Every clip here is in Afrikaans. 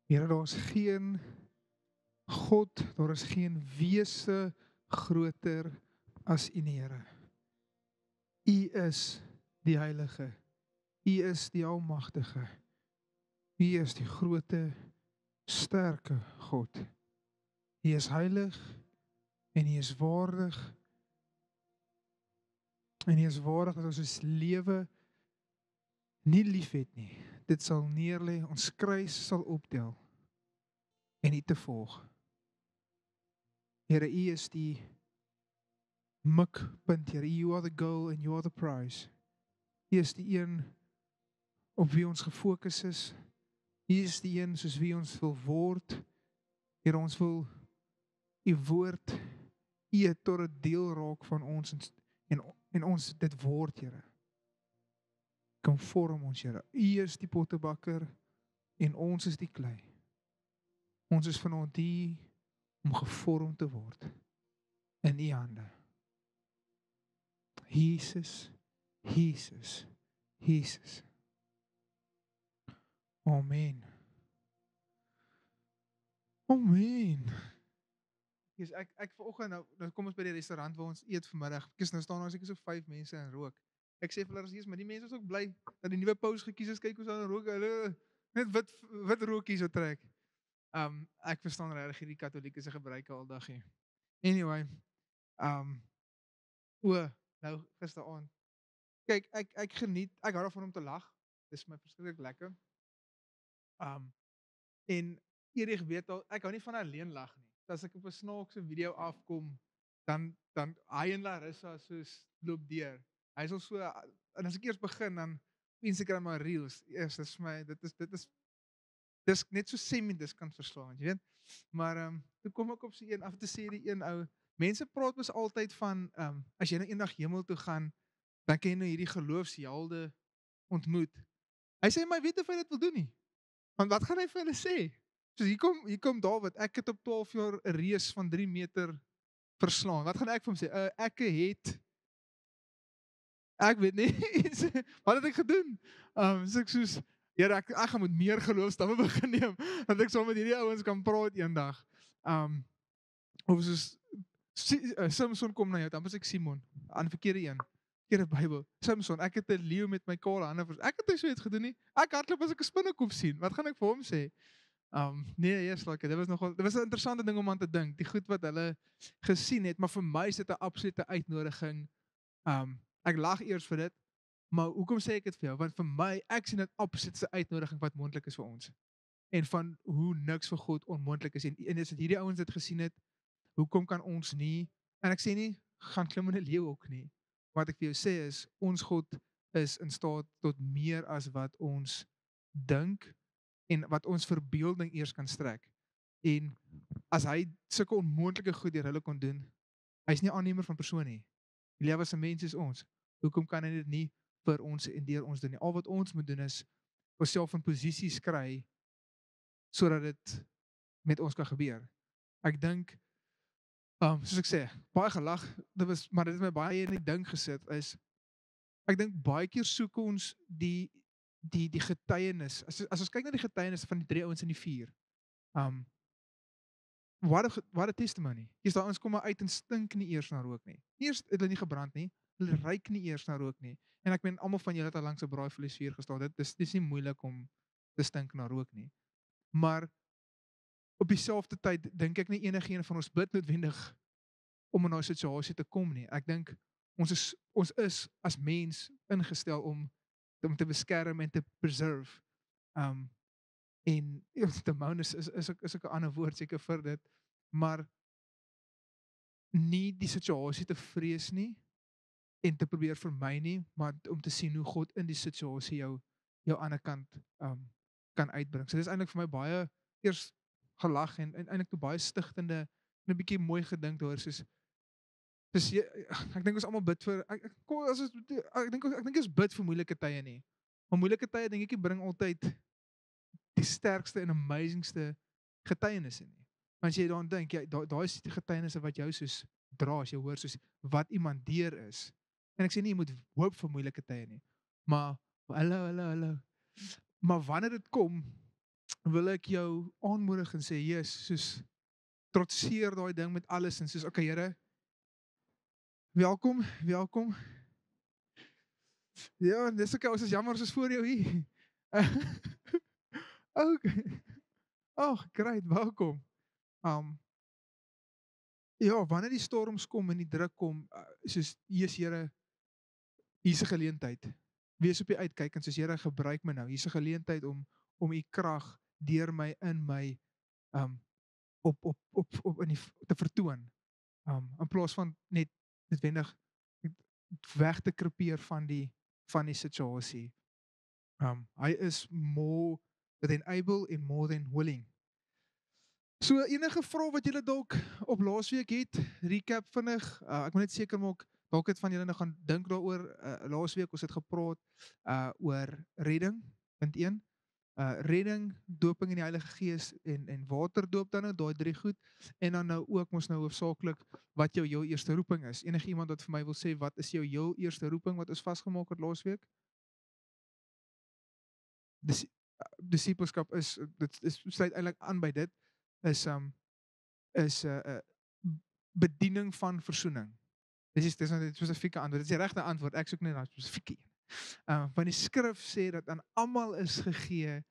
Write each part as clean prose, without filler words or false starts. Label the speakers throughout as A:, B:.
A: Here, daar is geen God, daar is geen wese groter as U, Here. U is die Heilige, U is die Almagtige, U is die groote, sterke God. U is heilig en U is waardig. En U is waardig dat ons lewe nie lief het nie. Dit sal neerlê, ons kruis sal optel en U te volg. Here, U is die mikpunt, Here. You are the goal and you are the prize. U is die een op wie ons gefokus is. U is die een soos wie ons wil word. Here, ons wil U woord eet tot 'n deel raak van ons en ons dit word, Here. Kom vorm ons, Here. U is die pottebakker en ons is die klei. Ons is vanaand hier om gevorm te word in U hande. Jesus, Jesus, Jesus. Amen. Amen. Yes, ek vanoggend nou kom ons by die restaurant waar ons eet vanmiddag. Kies nou staan daar seker so 5 mense en rook. Ek sê vir hulle as maar die mense is ook bly dat die nuwe paus gekies is. Kyk hoe hulle rook. Hulle net wit rookies wat trek. Ek verstaan regtig hierdie Katolieke se gebruike aldag hier. Anyway, nou gisteraand. Kyk, ek geniet, ek hou daarvan om te lag. Dis my verskriklik lekker. En Erik weet al, ek hou nie van alleen lag nie. As ek op 'n snaakse video afkom, dan hy en Larissa soos loop deur. Hy is al so, en as ek eers begin, dan Instagram maar reels. Eers, dit is net so dis kan verslaan, jy weet. Maar toe kom ek op so een af te sê die een ou, mense praat mos altyd van, as jy nou eendag hemel toe gaan, dan kan jy nou hierdie geloofshelde ontmoet. Hy sê, maar weet of hy dit wil doen nie. Want wat gaan hy vir hulle sê? So hier kom David, ek het op 12 jaar 'n reus van 3 meter verslaan. Wat gaan ek vir hom sê? Ek weet nie, wat het ek gedoen? So ek soos, Here, ek gaan met meer geloofstappe begin neem, dat ek saam met hierdie ouens kan praat eendag. Of soos, Samson kom na jou, dan was ek Simon, aan die verkeerde een. Verkeerde Bybel. Samson, ek het 'n leeu met my kale hande vers. Ek het nie so iets gedoen nie. Ek hardloop as ek 'n spinnekop sien. Wat gaan ek vir hom sê? Nee, dit was 'n interessante ding om aan te dink, die goed wat hulle gesien het, maar vir my is dit 'n absolute uitnodiging. Ek lag eers vir dit, maar hoekom sê ek dit vir jou? Want vir my, ek sien dit absolute uitnodiging wat moontlik is vir ons. En van hoe niks vir God onmoontlik is. En as hierdie ouens dit gesien het, hoekom kan ons nie, en ek sê nie, gaan klim in 'n leeu ook nie. Wat ek vir jou sê is, ons God is in staat tot meer as wat ons dink, en wat ons verbeelding eers kan strek. En as hy sulke onmoontlike goed deur hulle kon doen, hy is nie aannemer van persoon nie. Die lewe as 'n mens is ons. Hoekom kan hy dit nie vir ons en deur ons doen nie? Al wat ons moet doen is onsself in posisies kry sodat dit met ons kan gebeur. Ek dink, soos ek sê, baie gelag, maar dit het my baie in die ding gesit, is, ek dink baie keer soek ons die getuienis, as ons kyk na die getuienis van die 3 ouens in die vuur, what a testimony. Hier daar ons kom maar uit en stink nie eers na rook nie. Eers het hulle nie gebrand nie, hulle ruik nie eers na rook nie. En ek meen, almal van julle het al langs 'n braaivleisvuur gestaan, dit is nie moeilik om te stink na rook nie. Maar op dieselfde tyd dink ek nie enigeen van ons bid noodwendig om in 'n situasie te kom nie. Ek dink ons is as mens ingestel om te beskerm en te preserve. En demon is ook 'n ander woord seker vir dit, maar nie die situasie te vrees nie en te probeer vermy nie, maar om te sien hoe God in die situasie jou ander kant kan uitbring. So dis eintlik vir my baie eers gelag en eintlik 'n baie stigtende en 'n bietjie mooi gedink daar, soos ek dink ons almal bid vir ek dink ons bid vir moeilike tye nie. Maar moeilike tye dink ek bring altyd die sterkste en amazingste getuienisse nie. Want as jy daaraan dink, daai is die getuienisse wat jou soos dra, as jy hoor soos wat iemand deur is. En ek sê nie jy moet hoop vir moeilike tye nie, maar Hallo, hallo, hallo. Maar wanneer dit kom, wil ek jou aanmoedig en sê, yes, soos trotseer daai ding met alles en soos, okay, Here, welkom, welkom. Ja, dis okay, ons is jammer, ons is voor jou hier. Okay. Ag, great, welkom. Ja, wanneer die storms kom en die druk kom, soos, Jesus Here, hier's 'n geleentheid. Wees op die uitkyk en soos Here, gebruik my nou. Hier's 'n geleentheid om u krag deur my in my um op in die te vertoon. In plaas van net noodwendig weg te krepeer van die situasie. Hy is more than able and more than willing. So enige vrae wat julle dalk op laasweek het, recap vinnig. Ek moet net seker maak dalk het van julle nou gaan dink daaroor. Laasweek ons het gepraat oor redding, punt 1. Redding, doping in die Heilige Gees en waterdoop dan nou, daai 3 goed. En dan nou ook mos nou hoofsaaklik wat jou heel eerste roeping is. Enige iemand wat vir my wil sê wat is jou heel eerste roeping wat ons vasgemaak het laasweek? Dis disipelskap dit sluit eintlik aan by dit is is 'n bediening van versoening. Dis nou 'n spesifieke antwoord. Dis die regte antwoord. Ek soek net 'n spesifieke een. Want die skrif sê dat aan almal is gegee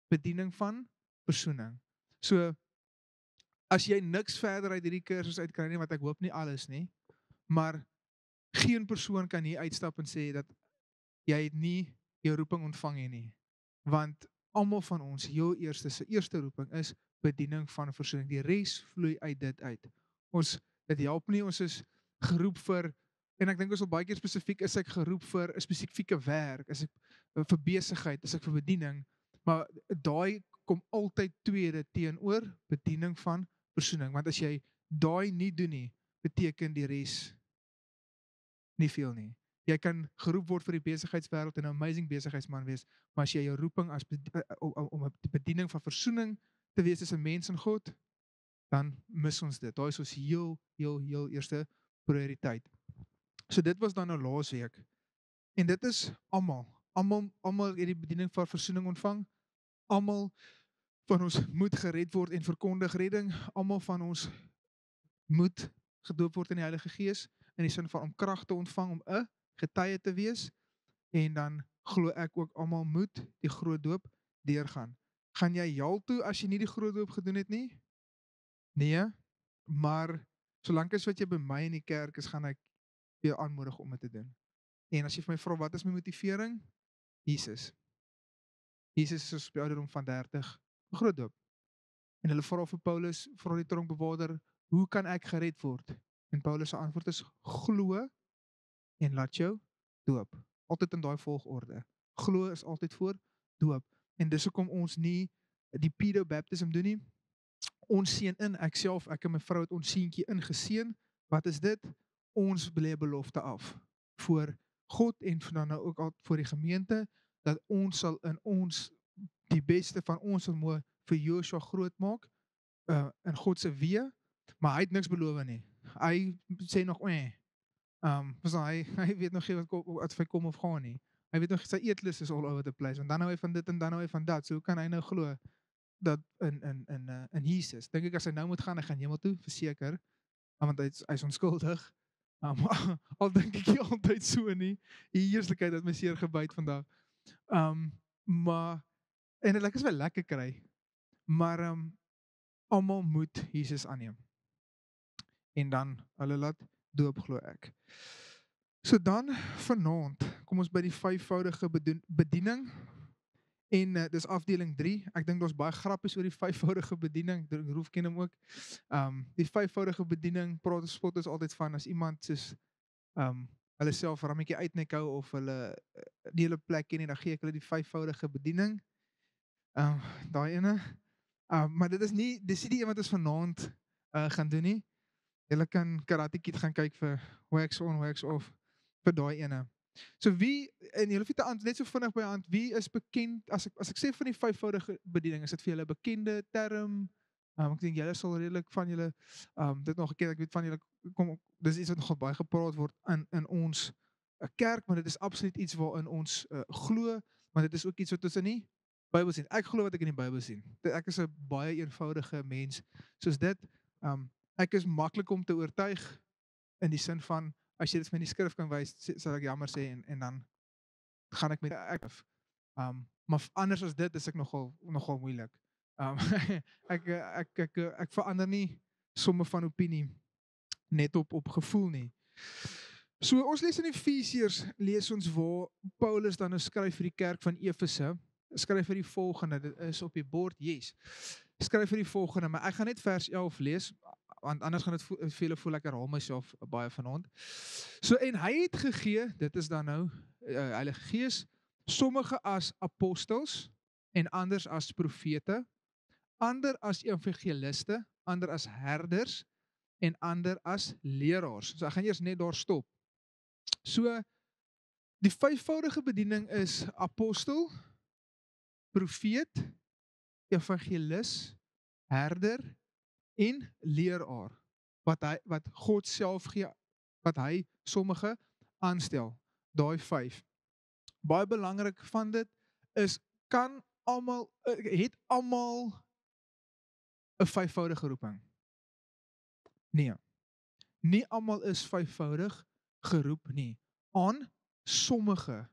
A: bediening van versoening. So as jy niks verder uit hierdie kursus uitkry nie, wat ek hoop nie alles nie, maar geen persoon kan hier uitstap en sê dat jy het nie jou roeping ontvang nie. Want almal van ons heel eerste roeping is bediening van versoening. Die res vloei uit dit uit. Dit help nie, ons is geroep vir, en ek dink ons al baie keer spesifiek, is ek geroep vir 'n spesifieke werk, is ek vir besigheid, is ek vir bediening, maar daai kom altyd tweede teenoor bediening van versoening. Want as jy daai nie doen nie, beteken die res nie veel nie. Jy kan geroep word vir die besigheidswêreld en 'n amazing besigheidsman wees, maar as jy jou roeping as om 'n bediening van versoening te wees as 'n mens in God, dan mis ons dit. Daai is ons heel eerste prioriteit. So dit was dan nou laasweek. En dit is almal. Almal het die bediening van versoening ontvang. Almal van ons moet gered word en verkondig redding. Almal van ons moet gedoop word in die Heilige Gees in die sin van om krag te ontvang om 'n getuie te wees, en dan glo ek ook almal moet die groot doop deurgaan. Gaan jy jaal toe as jy nie die groot doop gedoen het nie? Nee, maar solank as wat jy by my in die kerk is, gaan ek jou aanmoedig om dit te doen. En as jy vir my vra wat is my motivering? Jesus. Jesus is op die ouderdom van 30 groot doop. En hulle vra vir Paulus, vra die tronkbewaarder, hoe kan ek gered word? En Paulus se antwoord is glo en laat jou doop. Altyd in daai volgorde. Glo is altyd voor doop. En dis hoekom ons nie die pedobaptism doen nie. Ons seën in, ek en my vrou het ons seentjie ingeseën. Wat is dit? Ons lê 'n belofte af voor God en dan nou ook al voor die gemeente, dat ons sal in ons die beste van ons vermoë vir Joshua groot maak, in God se weë, maar hy het niks beloof nie. Hy sê nog hy weet nog nie wat hy kom of gaan nie. Hy weet nog sy eetlus is all over the place, en dan hou hy van dit en dan hou hy van dat. So hoe kan hy nou glo dat in Jesus? Dink ek as hy nou moet gaan, hy gaan hemel toe, verseker, want hy's onskuldig. Al dink ek nie altyd so nie. Die heerlikheid het my seer gebyt vandag. Maar en dit is wel lekker kry. Maar almal moet Jesus aanneem. En dan hulle laat doop, glo ek. So dan vanaand kom ons by die vyfvoudige bediening. En dis afdeling 3. Ek dink daar's baie grappies oor die vyfvoudige bediening. Roef ken hom ook. Die vyfvoudige bediening praat ons spot is altyd van as iemand soos hulle self rammetjie uitnek hou of hulle die hele plek ken nie, dan gee ek hulle die vyfvoudige bediening. Daai ene. Maar dis nie die een wat ons vanaand gaan doen nie. Julle kan Karate Kid gaan kyk vir wax on, wax off vir daai ene. So wie, en julle hoef nie te net so vinnig by hand, wie is bekend, as ek sê van die vyfvoudige bediening, is dit vir julle 'n bekende term? Ek dink julle sal redelik van julle dit nog geken, ek weet van julle dis iets wat nogal baie gepraat word in ons 'n kerk, maar dit is absoluut iets waarin ons glo, maar dit is ook iets wat ons in die Bybel sien. Ek glo wat ek in die Bybel sien. Ek is 'n baie eenvoudige mens soos dit. Ek is maklik om te oortuig in die sin van as jy dit vir my in die skrif kan wys, sal ek jammer sê en dan gaan ek met ek maar anders as dit is ek nogal moeilik. Um, ek verander nie somme van opinie net op gevoel nie. So ons lees in Efesiërs lees ons waar Paulus dan nou skryf vir die kerk van Efese, skryf vir die volgende, dit is op die bord, yes. Skryf vir die volgende, maar ek gaan net vers 11 lees, want anders gaan dit vele voel ek herhaal myself baie vanaand. So en hy het gegee, dit is dan nou Heilige Gees, sommige as apostels en anders as profete, ander as evangeliste, ander as herders en ander as leraars. So ek gaan eers net daar stop. So die vyfvoudige bediening is apostel, profeet, evangelis, herder en leraar, wat God self gee, wat hy sommige aanstel, daai 5. Baie belangrik van dit is, het almal 'n vyfvoudige roeping? Nee, nie almal is vyfvoudig geroep nie, aan sommige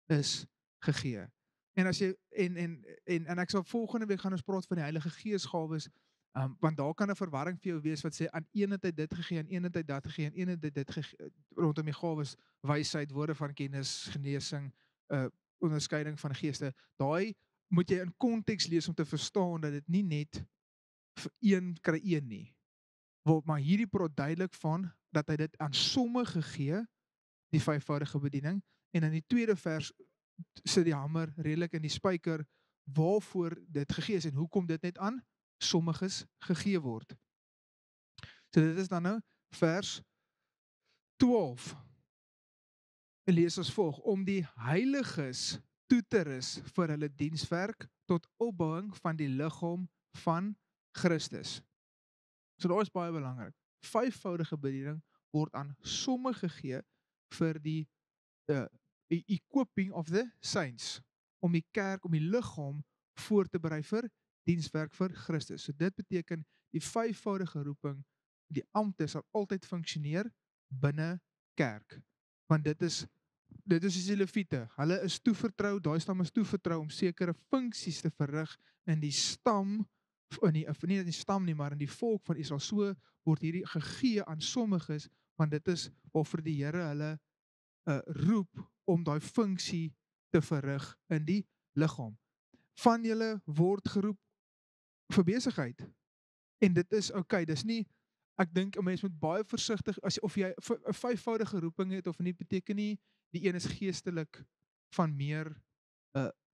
A: is gegee. En as jy en ek sal volgende week gaan ons praat van die Heilige Gees gawes, want daar kan 'n verwarring vir jou wees wat sê aan een het hy dit gegee, aan een het hy dat gegee, aan een het hy dit gegee, rondom die gawes, wysheid, woorde van kennis, genesing, onderskeiding van geeste. Daai moet jy in konteks lees om te verstaan dat dit nie net vir een kry een nie. Maar hierdie praat duidelik van dat hy dit aan sommige gee, die vyfvoudige bediening, en in die tweede vers sit die hamer redelik in die spyker waarvoor dit gegee is en hoekom dit net aan sommiges gegee word. So dit is dan nou vers 12. En lees as volg: om die heiliges toe te rus vir hulle dienswerk tot opbouing van die liggaam van Christus. So daar is baie belangrik. Vyfvoudige bediening word aan sommige gegee vir die equipping of the saints, om die kerk, om die liggaam voor te berei vir dienswerk vir Christus. So dit beteken die vyfvoudige roeping, die ampte sal altyd funksioneer binne kerk. Want dit is die Lewiete. Hulle is toevertrou, daai stam is toevertrou om sekere funksies te verrig in die stam, nie in die stam nie, maar in die volk van Israel. So word hierdie gegee aan sommiges, want dit is waarvoor die Here hulle roep om daai funksie te verrig in die liggaam. Van julle word geroep vir besigheid. En dit is okay, dis nie, ek dink 'n mens moet baie versigtig, of jy 'n vyfvoudige roeping het of nie, beteken nie, die een is geestelik van meer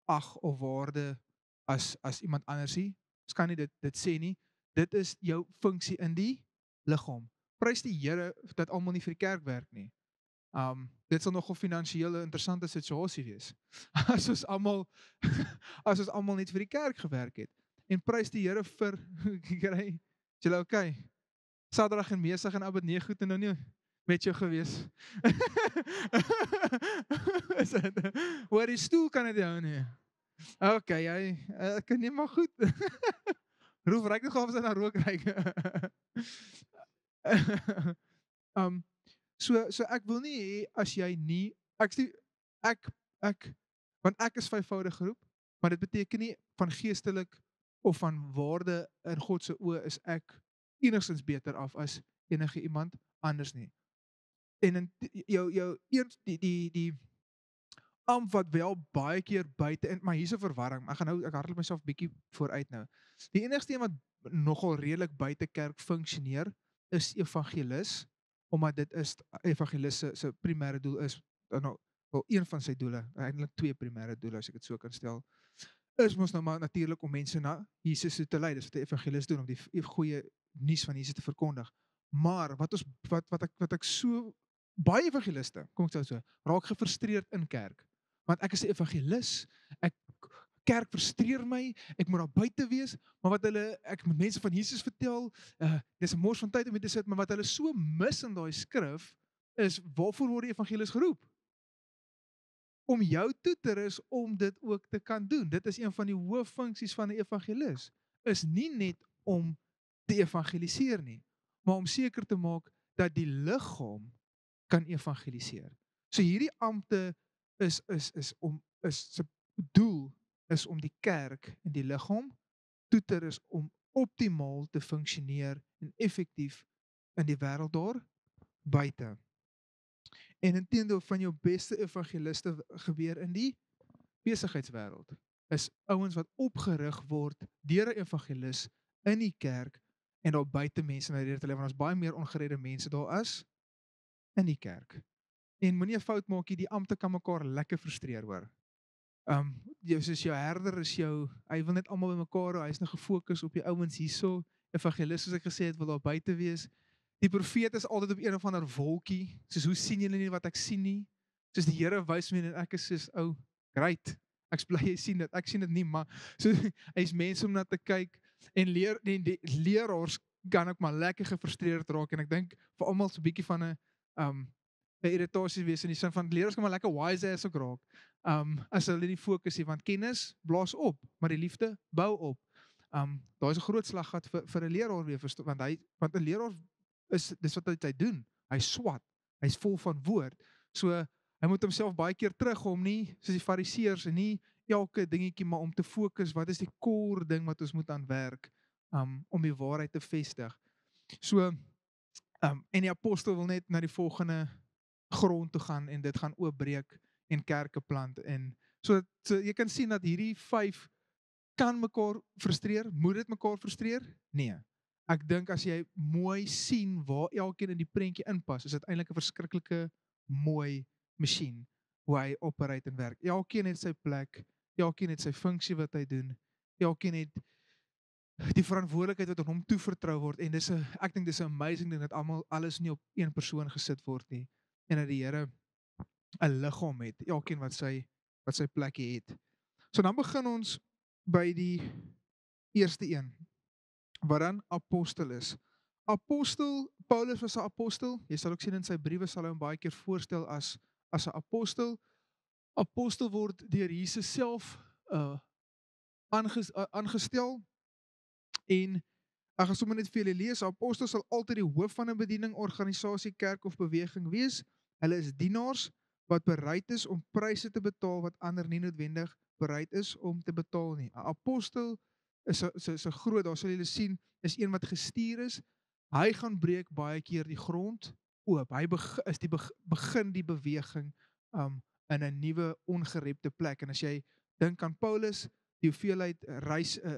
A: ag of waarde as iemand anders nie. Ons kan nie dit sê nie. Dit is jou funksie in die liggaam. Prys die Here dat almal nie vir die kerk werk nie. Dit sal nogal finansiële 'n interessante situasie wees. As ons almal net vir die kerk gewerk het. En prys die Here vir kry, is julle okay? Saterdag en Mesig en Abednego het nou nie met jou gewees. Hoor, die stoel kan dit hou nie. Okay, jy kan nie, maar goed. Roef ryk nog af as hy na rook ryk. So ek wil nie hê as jy nie, want ek is vyfvoudig geroep, maar dit beteken nie van geestelik of van waarde in God se oë is ek enigstens beter af as enige iemand anders nie. En in die amp wat wel baie keer buite, maar hier's 'n verwarring, ek hardloop myself bietjie vooruit nou. Die enigste een wat nogal redelik buite kerk funksioneer, is evangelis, omdat dit is, evangelis se primêre doel is, wel een van sy doele, eintlik 2 primêre doele as ek dit so kan stel, is mos nou maar natuurlik om mense na Jesus toe te lei, dis wat 'n evangelis doen, om die goeie nuus van Jesus te verkondig. Maar wat ek so, baie evangeliste, kom ek so, raak gefrustreerd in kerk, want ek is 'n evangelis, kerk frustreer my, ek moet daar buite wees, maar ek moet mense van Jesus vertel, dis 'n mors van tyd om dit te sit, maar wat hulle so mis in daai skrif, is waarvoor word die evangelis geroep? om jou toe te rus om dit ook te kan doen. Dit is een van die hooffunksies van 'n evangelis. Is nie net om te evangeliseer nie, maar om seker te maak dat die liggaam kan evangeliseer. So hierdie ampte is se doel is om die kerk en die liggaam toe te rus om optimaal te funksioneer en effektief in die wêreld daar buite. En inteendeel van jou beste evangeliste gebeur in die besigheidswêreld. Is ouens wat opgerig word deur 'n evangelis in die kerk en daar buite mense na die Here te lei, want ons baie meer ongeredde mense daar is in die kerk. En moenie 'n fout maak nie, die ampte kan mekaar lekker frustreer hoor. Soos jou herder is hy wil net almal bymekaar hou, hy is nou gefokus op die ouens hierso, evangelis soos ek gesê het, wil daar buite wees. Die profeet is altyd op een of ander wolkie, soos hoe sien julle nie wat ek sien nie? Soos die Here wys my en ek is soos, great, ek's bly jy sien dit, ek sien dit nie, maar so, hy is mense om na te kyk, en die leraars kan ook maar lekker gefrustreerd raak, en ek dink vir almal so 'n bietjie van 'n irritasie wees, in die sin van, leraars kan maar lekker wise ass ook raak, as hulle nie fokus nie, want kennis blaas op, maar die liefde bou op. Daar is 'n groot slaggat vir 'n leraar weer, want 'n leraar dis wat hy doen, hy swat, hy's vol van woord, so hy moet homself baie keer terughom, nie soos die fariseërs, en nie elke dingetjie, maar om te fokus, wat is die core ding wat ons moet aan werk, om die waarheid te vestig. So, en die apostel wil net na die volgende grond toe gaan, en dit gaan oopbreek, en kerke plant, en so jy kan sien dat hierdie 5 kan mekaar frustreer, moet dit mekaar frustreer? Nee. Ek dink as jy mooi sien waar elkeen in die prentjie inpas, is dit eintlik 'n verskriklike mooi masjien, hoe hy operate en werk. Elkeen het sy plek, elkeen het sy funksie wat hy doen, elkeen het die verantwoordelikheid wat aan hom toevertrou word, en ek dink dis 'n amazing ding, dat alles nie op een persoon gesit word nie, en dat die Here 'n liggaam het, elkeen wat sy plekkie het. So dan begin ons by die eerste een, wat dan apostel is. Paulus was 'n apostel, jy sal ook sien in sy briewe sal hy hom baie keer voorstel as 'n apostel. Apostel word deur Jesus self aangestel, en ek gaan sommer net vir julle lees, apostel sal altyd die hoof van 'n bediening, organisasie, kerk of beweging wees. Hulle is dienaars wat bereid is om pryse te betaal wat ander nie noodwendig bereid is om te betaal nie. 'n Apostel is 'n groot, daar sal julle sien, is een wat gestuur is. Hy gaan breek baie keer die grond oop. Hy begin die beweging in 'n nuwe ongerepte plek. En as jy dink aan Paulus, die hoeveelheid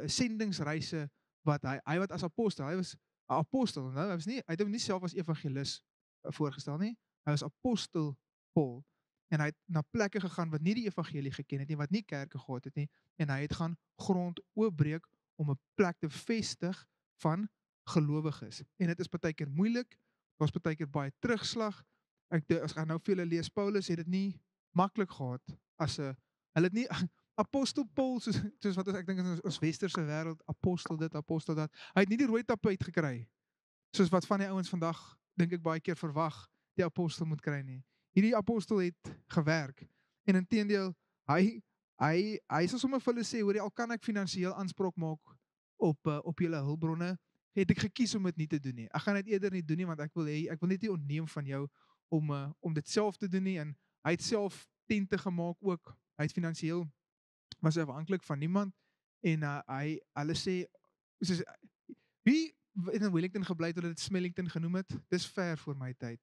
A: sendingsreise wat hy wat as apostel, hy was 'n apostel, nou, hy het hom nie self as evangelis voorgestel nie. Hy was apostel Paul, en hy het na plekke gegaan wat nie die evangelie geken het nie, wat nie kerke gehad het nie, en hy het gaan grond oopbreek om 'n plek te vestig van gelowiges. En dit is partykeer moeilik, daar's partykeer baie terugslag. As ek nou vir julle lees, Paulus het dit nie maklik gehad hulle het nie apostel Paul, soos wat ek dink in ons westerse wêreld, apostel dit, apostel dat. Hy het nie die rooi tapuit gekry, soos wat van die ouens vandag, dink ek baie keer verwag, die apostel moet kry nie. Hierdie apostel het gewerk, en inteendeel, hy sal sommer vir hulle sê, hoor, al kan ek finansiëel aanspraak maak op julle hulpbronne, het ek gekies om dit nie te doen nie. Ek gaan dit eerder nie doen nie, want ek wil net nie ontneem van jou om dit self te doen nie, en hy het self tente gemaak ook, hy het finansiëel, was afhanklik van niemand, en hulle sê, wie in Wellington gebly het, hulle het Smellington genoem het, dis ver voor my tyd.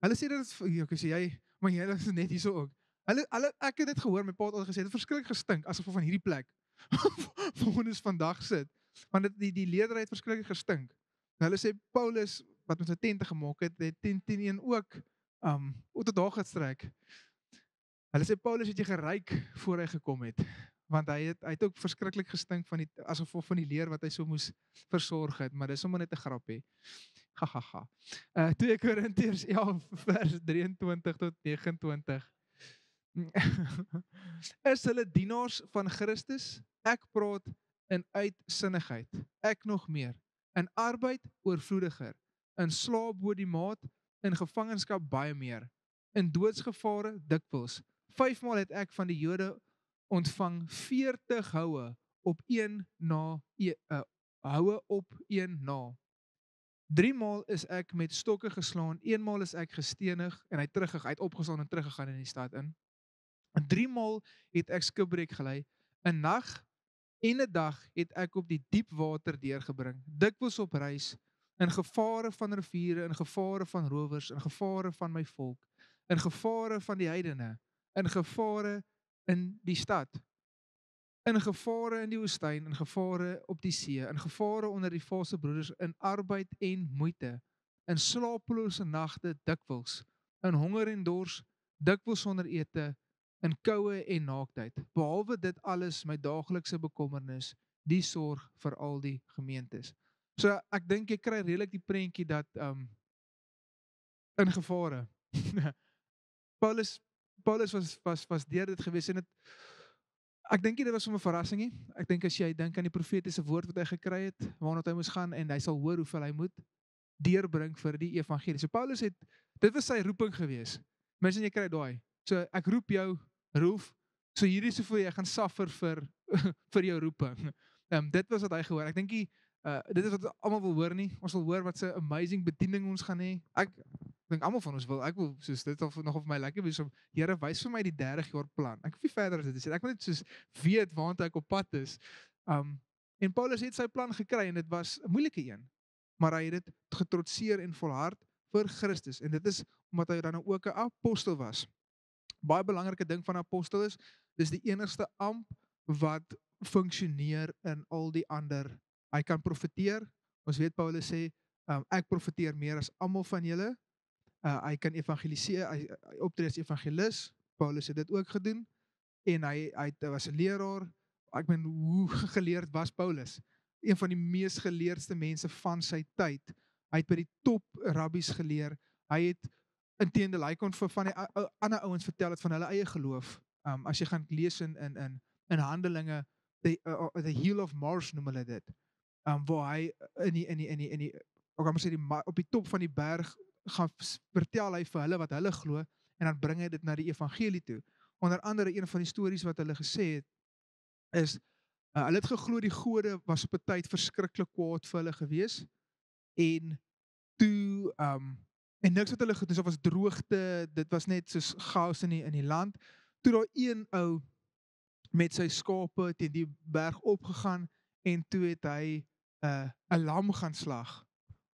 A: Hulle sê dat maar jy is net hierso ook. Ek het dit gehoor, my pa het al gesê, dit verskrik gestink, asof van hierdie plek, waar ons vandag sit, want die leerder het verskrik gestink. En hulle sê, Paulus, wat ons 'n tente gemaak het 10-1 ook, tot daar gestrek. Hulle sê, Paulus het jy geryk voor hy gekom het, want hy het ook verskriklik gestink as gevolg van die leer wat hy so moes versorg het, maar dis sommer net 'n grappie. 2 Korintiërs 11 vers 23 tot 29. Is hulle dienaars van Christus? Ek praat in uitsinnigheid, ek nog meer, in arbeid oorvloediger, in slaap bo die maat, in gevangenskap baie meer, in doodsgevare dikwels, 5 maal het ek van die Jode ontvang 40 houe op een na, houe op een na. 3 maal is ek met stokke geslaan, 1 maal is ek gestenig, en hy het opgestaan en teruggegaan in die stad in. En 3 maal het ek skipbreek gelei, 'n nag en 'n dag het ek op die diep water deurgebring, dikwels op reis, in gevare van riviere, in gevare van rowers, in gevare van my volk, in gevare van die heidene, in gevare in die stad, in gevare in die woestyn, in gevare op die see, in gevare onder die valse broeders, in arbeid en moeite, in slapelose nagte dikwels, in honger en dors, dikwels sonder ete, in koue en naaktheid. Behalwe dit alles, my daaglikse bekommernis, die sorg vir al die gemeentes. So ek dink jy kry redelik die prentjie dat in gevare. Paulus was deur dit gewees, en ek dink nie dit was om 'n verrassing nie. Ek dink as jy dink aan die profetiese woord wat hy gekry het, waarna hy moes gaan, en hy sal hoor hoeveel hy moet deurbring vir die evangelie. So Paulus dit was sy roeping gewees. Mense, jy kry daai. So ek roep jou, Rolf, so hierdie is hoeveel jy gaan suffer vir vir jou roeping. Dit was wat hy gehoor. Ek dink dit is wat almal wil hoor nie. Ons wil hoor wat 'n amazing bediening ons gaan hê. Ek dink almal van ons wil. Ek wil soos dit nog op my lekker wees om Here, wys vir my die 30 jaar plan. Ek wil nie verder as dit sê. Ek wil net soos weet waartoe ek op pad is. En Paulus het sy plan gekry, en dit was 'n moeilike een, maar hy het dit getrotseer en volhard vir Christus. En dit is omdat hy dan ook 'n apostel was. Baie belangrike ding van 'n apostel is, dis die enigste amp wat funksioneer in al die ander. Hy kan profeteer. Ons weet Paulus sê, ek profeteer meer as almal van julle. Hy kan evangeliseer, hy optree as evangelis. Paulus het dit ook gedoen. En hy was 'n leraar. Ek meen, hoe geleerd was Paulus? Een van die mees geleerdste mense van sy tyd. Hy het by die top rabbies geleer. Hy het inteendeel, hy kon vir van die ander ouens vertel het van hulle eie geloof. As jy gaan lees in Handelinge, the Hill of Mars noem hulle dit. Waar hy op die top van die berg gaan vertel hy vir hulle wat hulle glo, en dan bring hy dit na die evangelie toe. Onder andere, een van die stories wat hulle gesê het, is, hulle het geglo die gode was op 'n tyd verskriklik kwaad vir hulle gewees, en toe, en niks wat hulle gedoen, so was droogte, dit was net soos chaos in die land. Toe daar een ou met sy skape teen die berg opgegaan, en toe het hy 'n lam gaan slag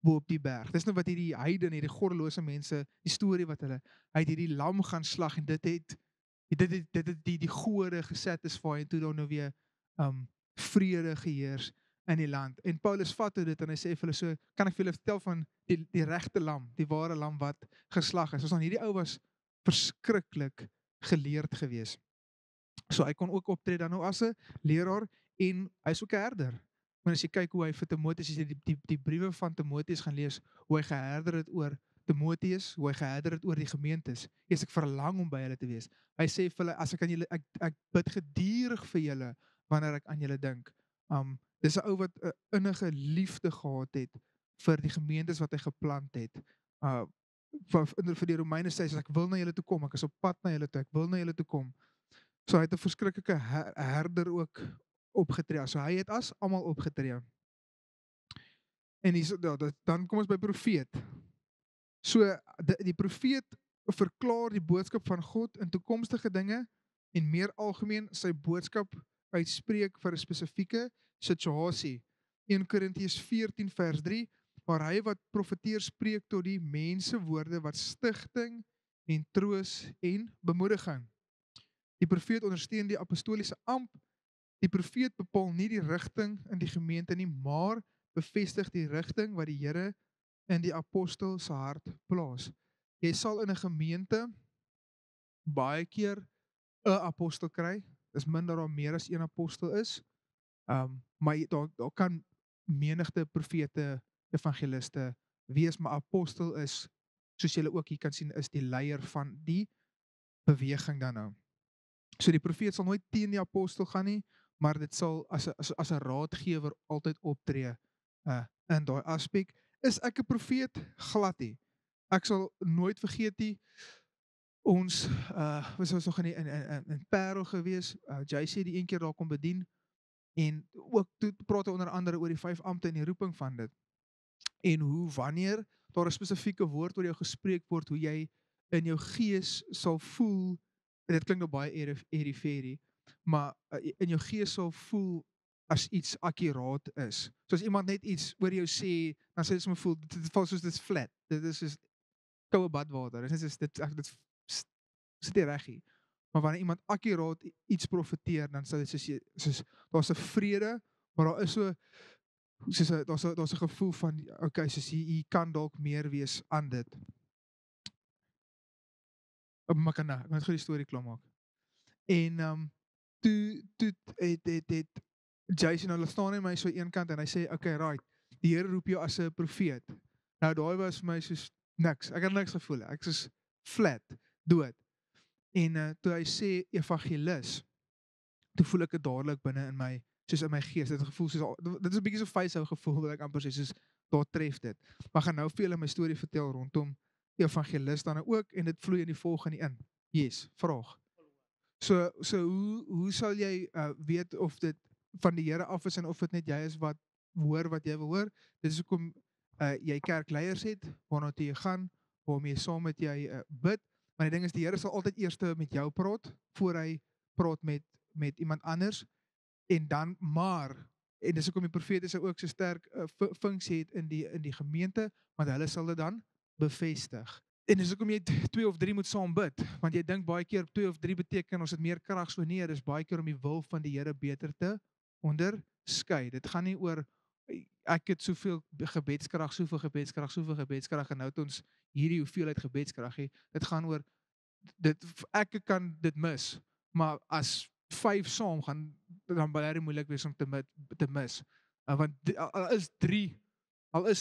A: bo op die berg. Dis nou wat hierdie heidene, hierdie goddelose mense, die storie wat hy het hierdie lam gaan slag, en dit het die gode gesatisfy, en toe dan nou weer vrede geheers in die land. En Paulus vat dit, en hy sê vir hulle, so kan ek vir julle vertel van die regte lam, die ware lam wat geslag is. Ons dan hierdie ou was verskriklik geleerd gewees. So hy kon ook optree dan nou as 'n leraar, en hy's ook 'n herder. Maar as jy kyk hoe hy vir Timoteus, as jy die briewe van Timoteus gaan lees, hoe hy geherder het oor Timoteus, hoe hy geherder het oor die gemeentes, ek verlang om by hulle te wees. Hy sê vir hulle, as ek aan julle, ek bid gedurig vir julle, wanneer ek aan julle dink. Dis 'n ou wat 'n innige liefde gehad het vir die gemeentes wat hy geplant het. Vir die Romeine sê hy, ek wil na julle toe kom, ek is op pad na julle toe, ek wil na julle toe kom. So hy het 'n verskriklike herder ook opgetree. So hy het as almal opgetree. En dan kom ons by profeet. So die profeet verklaar die boodskap van God in toekomstige dinge, en meer algemeen sy boodskap uitspreek vir 'n spesifieke situasie. 1 Korintiërs 14 vers 3, maar hy wat profeteer spreek tot die mense woorde wat stigting en troos en bemoediging. Die profeet ondersteun die apostoliese amp. Die profeet bepaal nie die rigting in die gemeente nie, maar bevestig die rigting wat die Here in die apostel se hart plaas. Jy sal in 'n gemeente baie keer 'n apostel kry. Dis min dat daar meer as een apostel is. Maar daar kan menigte profete, evangeliste wees, maar apostel is, soos julle ook hier kan sien, is die leier van die beweging dan nou. So die profeet sal nooit teen die apostel gaan nie, maar dit sal as 'n raadgewer altyd optree in daai aspek. Is ek 'n profeet? Glad nie. Ek sal nooit vergeet nie, ons was nog in Parel gewees, JC die een keer daar kom bedien, en ook toe praat hy onder andere oor die 5 ampte en die roeping van dit, en hoe wanneer daar 'n spesifieke woord oor jou gespreek word, hoe jy in jou gees sal voel, en dit klink nou baie airy-fairy, maar in jou gees sal voel as iets akkuraat is. So as iemand net iets oor jou sê, dan sê jy sommer voel, dit val soos dit is flat, dit is soos koue badwater, dit is soos dit sit nie reg hier. Maar wanneer iemand akkuraat iets profeteer, dan sal dit soos daar's 'n vrede, maar daar is so soos daar's 'n gevoel van okay, soos hier kan dalk meer wees aan dit. Maar ek moet gou die storie klaarmaak. En toe het Jason hulle staan in my so eenkant en hy sê okay, right, die Here roep jou as 'n profeet. Nou daai was vir my soos niks. Ek het niks gevoel. Ek soos flat, dood. En toe hy sê evangelis, toe voel ek dit dadelik binne in my, soos in my gees, dit gevoel soos, dit is 'n bietjie so vyshou gevoel, wil ek amper sê, soos daar tref dit. Maar gaan nou vir julle my storie vertel rondom evangelis dan ook, en dit vloei in die volgende in. Yes, vraag. So hoe sal jy weet of dit van die Here af is en of dit net jy is wat hoor wat jy wil hoor? Dit is hoekom jy kerkleiers het, waarna toe jy gaan, waarmee saam met jy bid. Maar die ding is, die Here sal altyd eers met jou praat, voor hy praat met iemand anders, en dan maar, en dis hoekom die profete ook so sterk funksie het in die gemeente, want hulle sal dit dan bevestig. En dis hoekom jy 2 of 3 moet saam bid, want jy dink baie keer 2 of 3 beteken ons het meer krag, so nee, dis baie keer om die wil van die Here beter te onderskei. Dit gaan nie oor ek het soveel gebedskrag, en nou het ons hierdie hoeveelheid gebedskrag hê. Dit gaan oor ek kan dit mis, maar as 5 saam gaan, dan baie moeilik wees om te mis. Want al is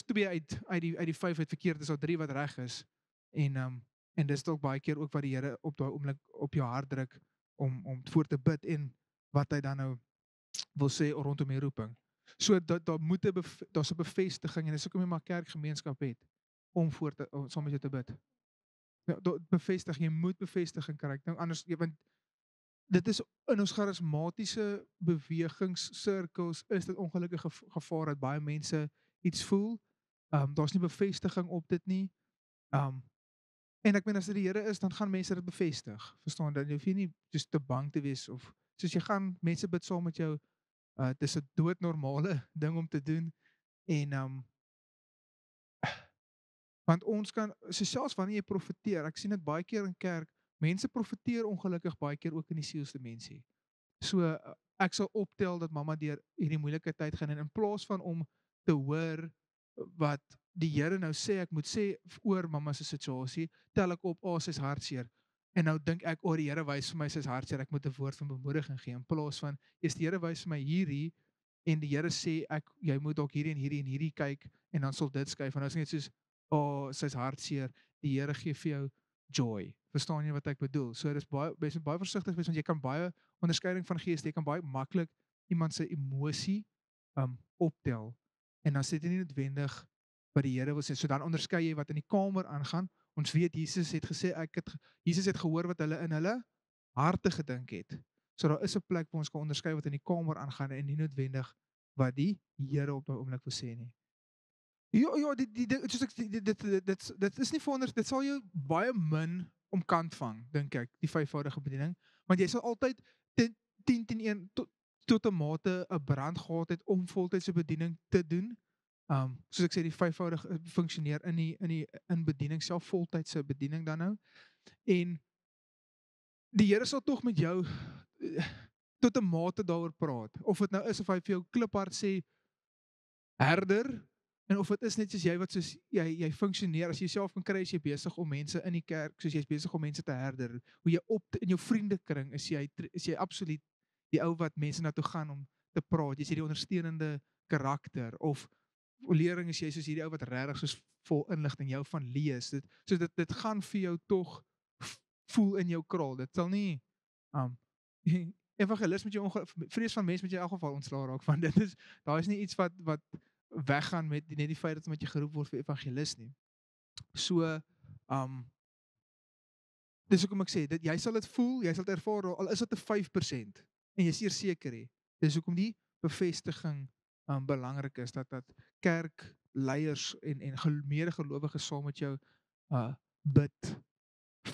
A: 2 uit die 5 het verkeerd, is al 3 wat reg is. En dis dalk baie keer ook wat die Here op daai oomblik op jou hart druk om voor te bid, en wat hy dan nou wil sê rondom die roeping. So daar moet daar's 'n bevestiging, en dis hoekom jy maar kerkgemeenskap het om saam met jou te bid. Ja, bevestiging, jy moet bevestiging kry. Nou anders, want dit is in ons charismatiese bewegingssirkels is dit ongelukkige gevaar dat baie mense iets voel. Daar's nie bevestiging op dit nie. En ek meen as dit die Here is, dan gaan mense dit bevestig. Verstaan, dan hoef jy nie just te bang te wees, of soos jy gaan, mense bid saam met jou. Dit is 'n doodnormale ding om te doen, en want ons kan, so selfs wanneer jy profeteer, ek sien dit baie keer in kerk, mense profeteer ongelukkig baie keer ook in die sielsdimensie. So ek sal optel dat mamma deur hierdie moeilike tyd gaan, en in plaas van om te hoor wat die Here nou sê ek moet sê oor mamma se situasie, tel ek op, sy's hartseer. En nou dink ek, die Here wys vir my sy's hartseer, ek moet 'n woord van bemoediging gee, in plaas van, die Here wys vir my hierdie, en die Here sê jy moet dalk hierdie en hierdie en hierdie kyk, en dan sal dit skuif. En nou is net soos, sy's hartseer, die Here gee vir jou joy. Verstaan jy wat ek bedoel? So dis baie versigtig wees, want jy kan baie onderskeiding van geeste, jy kan baie maklik iemand se emosie optel, en dan sê dit nie noodwendig wat die Here wil sê. So dan onderskei jy wat in die kamer aangaan. Ons weet Jesus het gesê, Jesus het gehoor wat hulle in hulle harte gedink het. So daar is 'n plek waar ons kan onderskei wat in die kamer aangaan, en nie noodwendig wat die Here op daai oomblik wil sê nie. Ja, dit is nie verwonders, dit sal jou baie min omkant vang, dink ek, die 5voudige bediening, want jy sal altyd 10 teen 1 tot 'n mate 'n brand gehad het om voltydse bediening te doen. Soos ek sê, die 5voudig funksioneer in bediening, self voltydse bediening dan nou. En die Here sal tog met jou tot 'n mate daaroor praat. Of dit nou is of hy vir jou kliphard sê herder, en of dit is net soos jy wat soos jy funksioneer, as jy self kan kry, as jy besig om mense in die kerk, soos jy's besig om mense te herder, hoe jy in jou vriendekring is jy absoluut die ou wat mense na toe gaan om te praat, jy's die ondersteunende karakter, of lering is jy soos hierdie ou wat regtig soos vol inligting jou van lees, dit gaan vir jou tog voel in jou kraal, dit sal nie evangelis met jou vrees van mense met jou in elk geval ontslaa raak, want daar is nie iets wat weggaan met net die feit dat met jy geroep word vir evangelis nie. So dis hoekom ek sê, jy sal dit voel, jy sal dit ervaar, al is dit 'n 5%, en jy is eers seker hê. Dis hoekom die bevestiging belangrik is, dat kerkleiers en medegelowiges saam met jou bid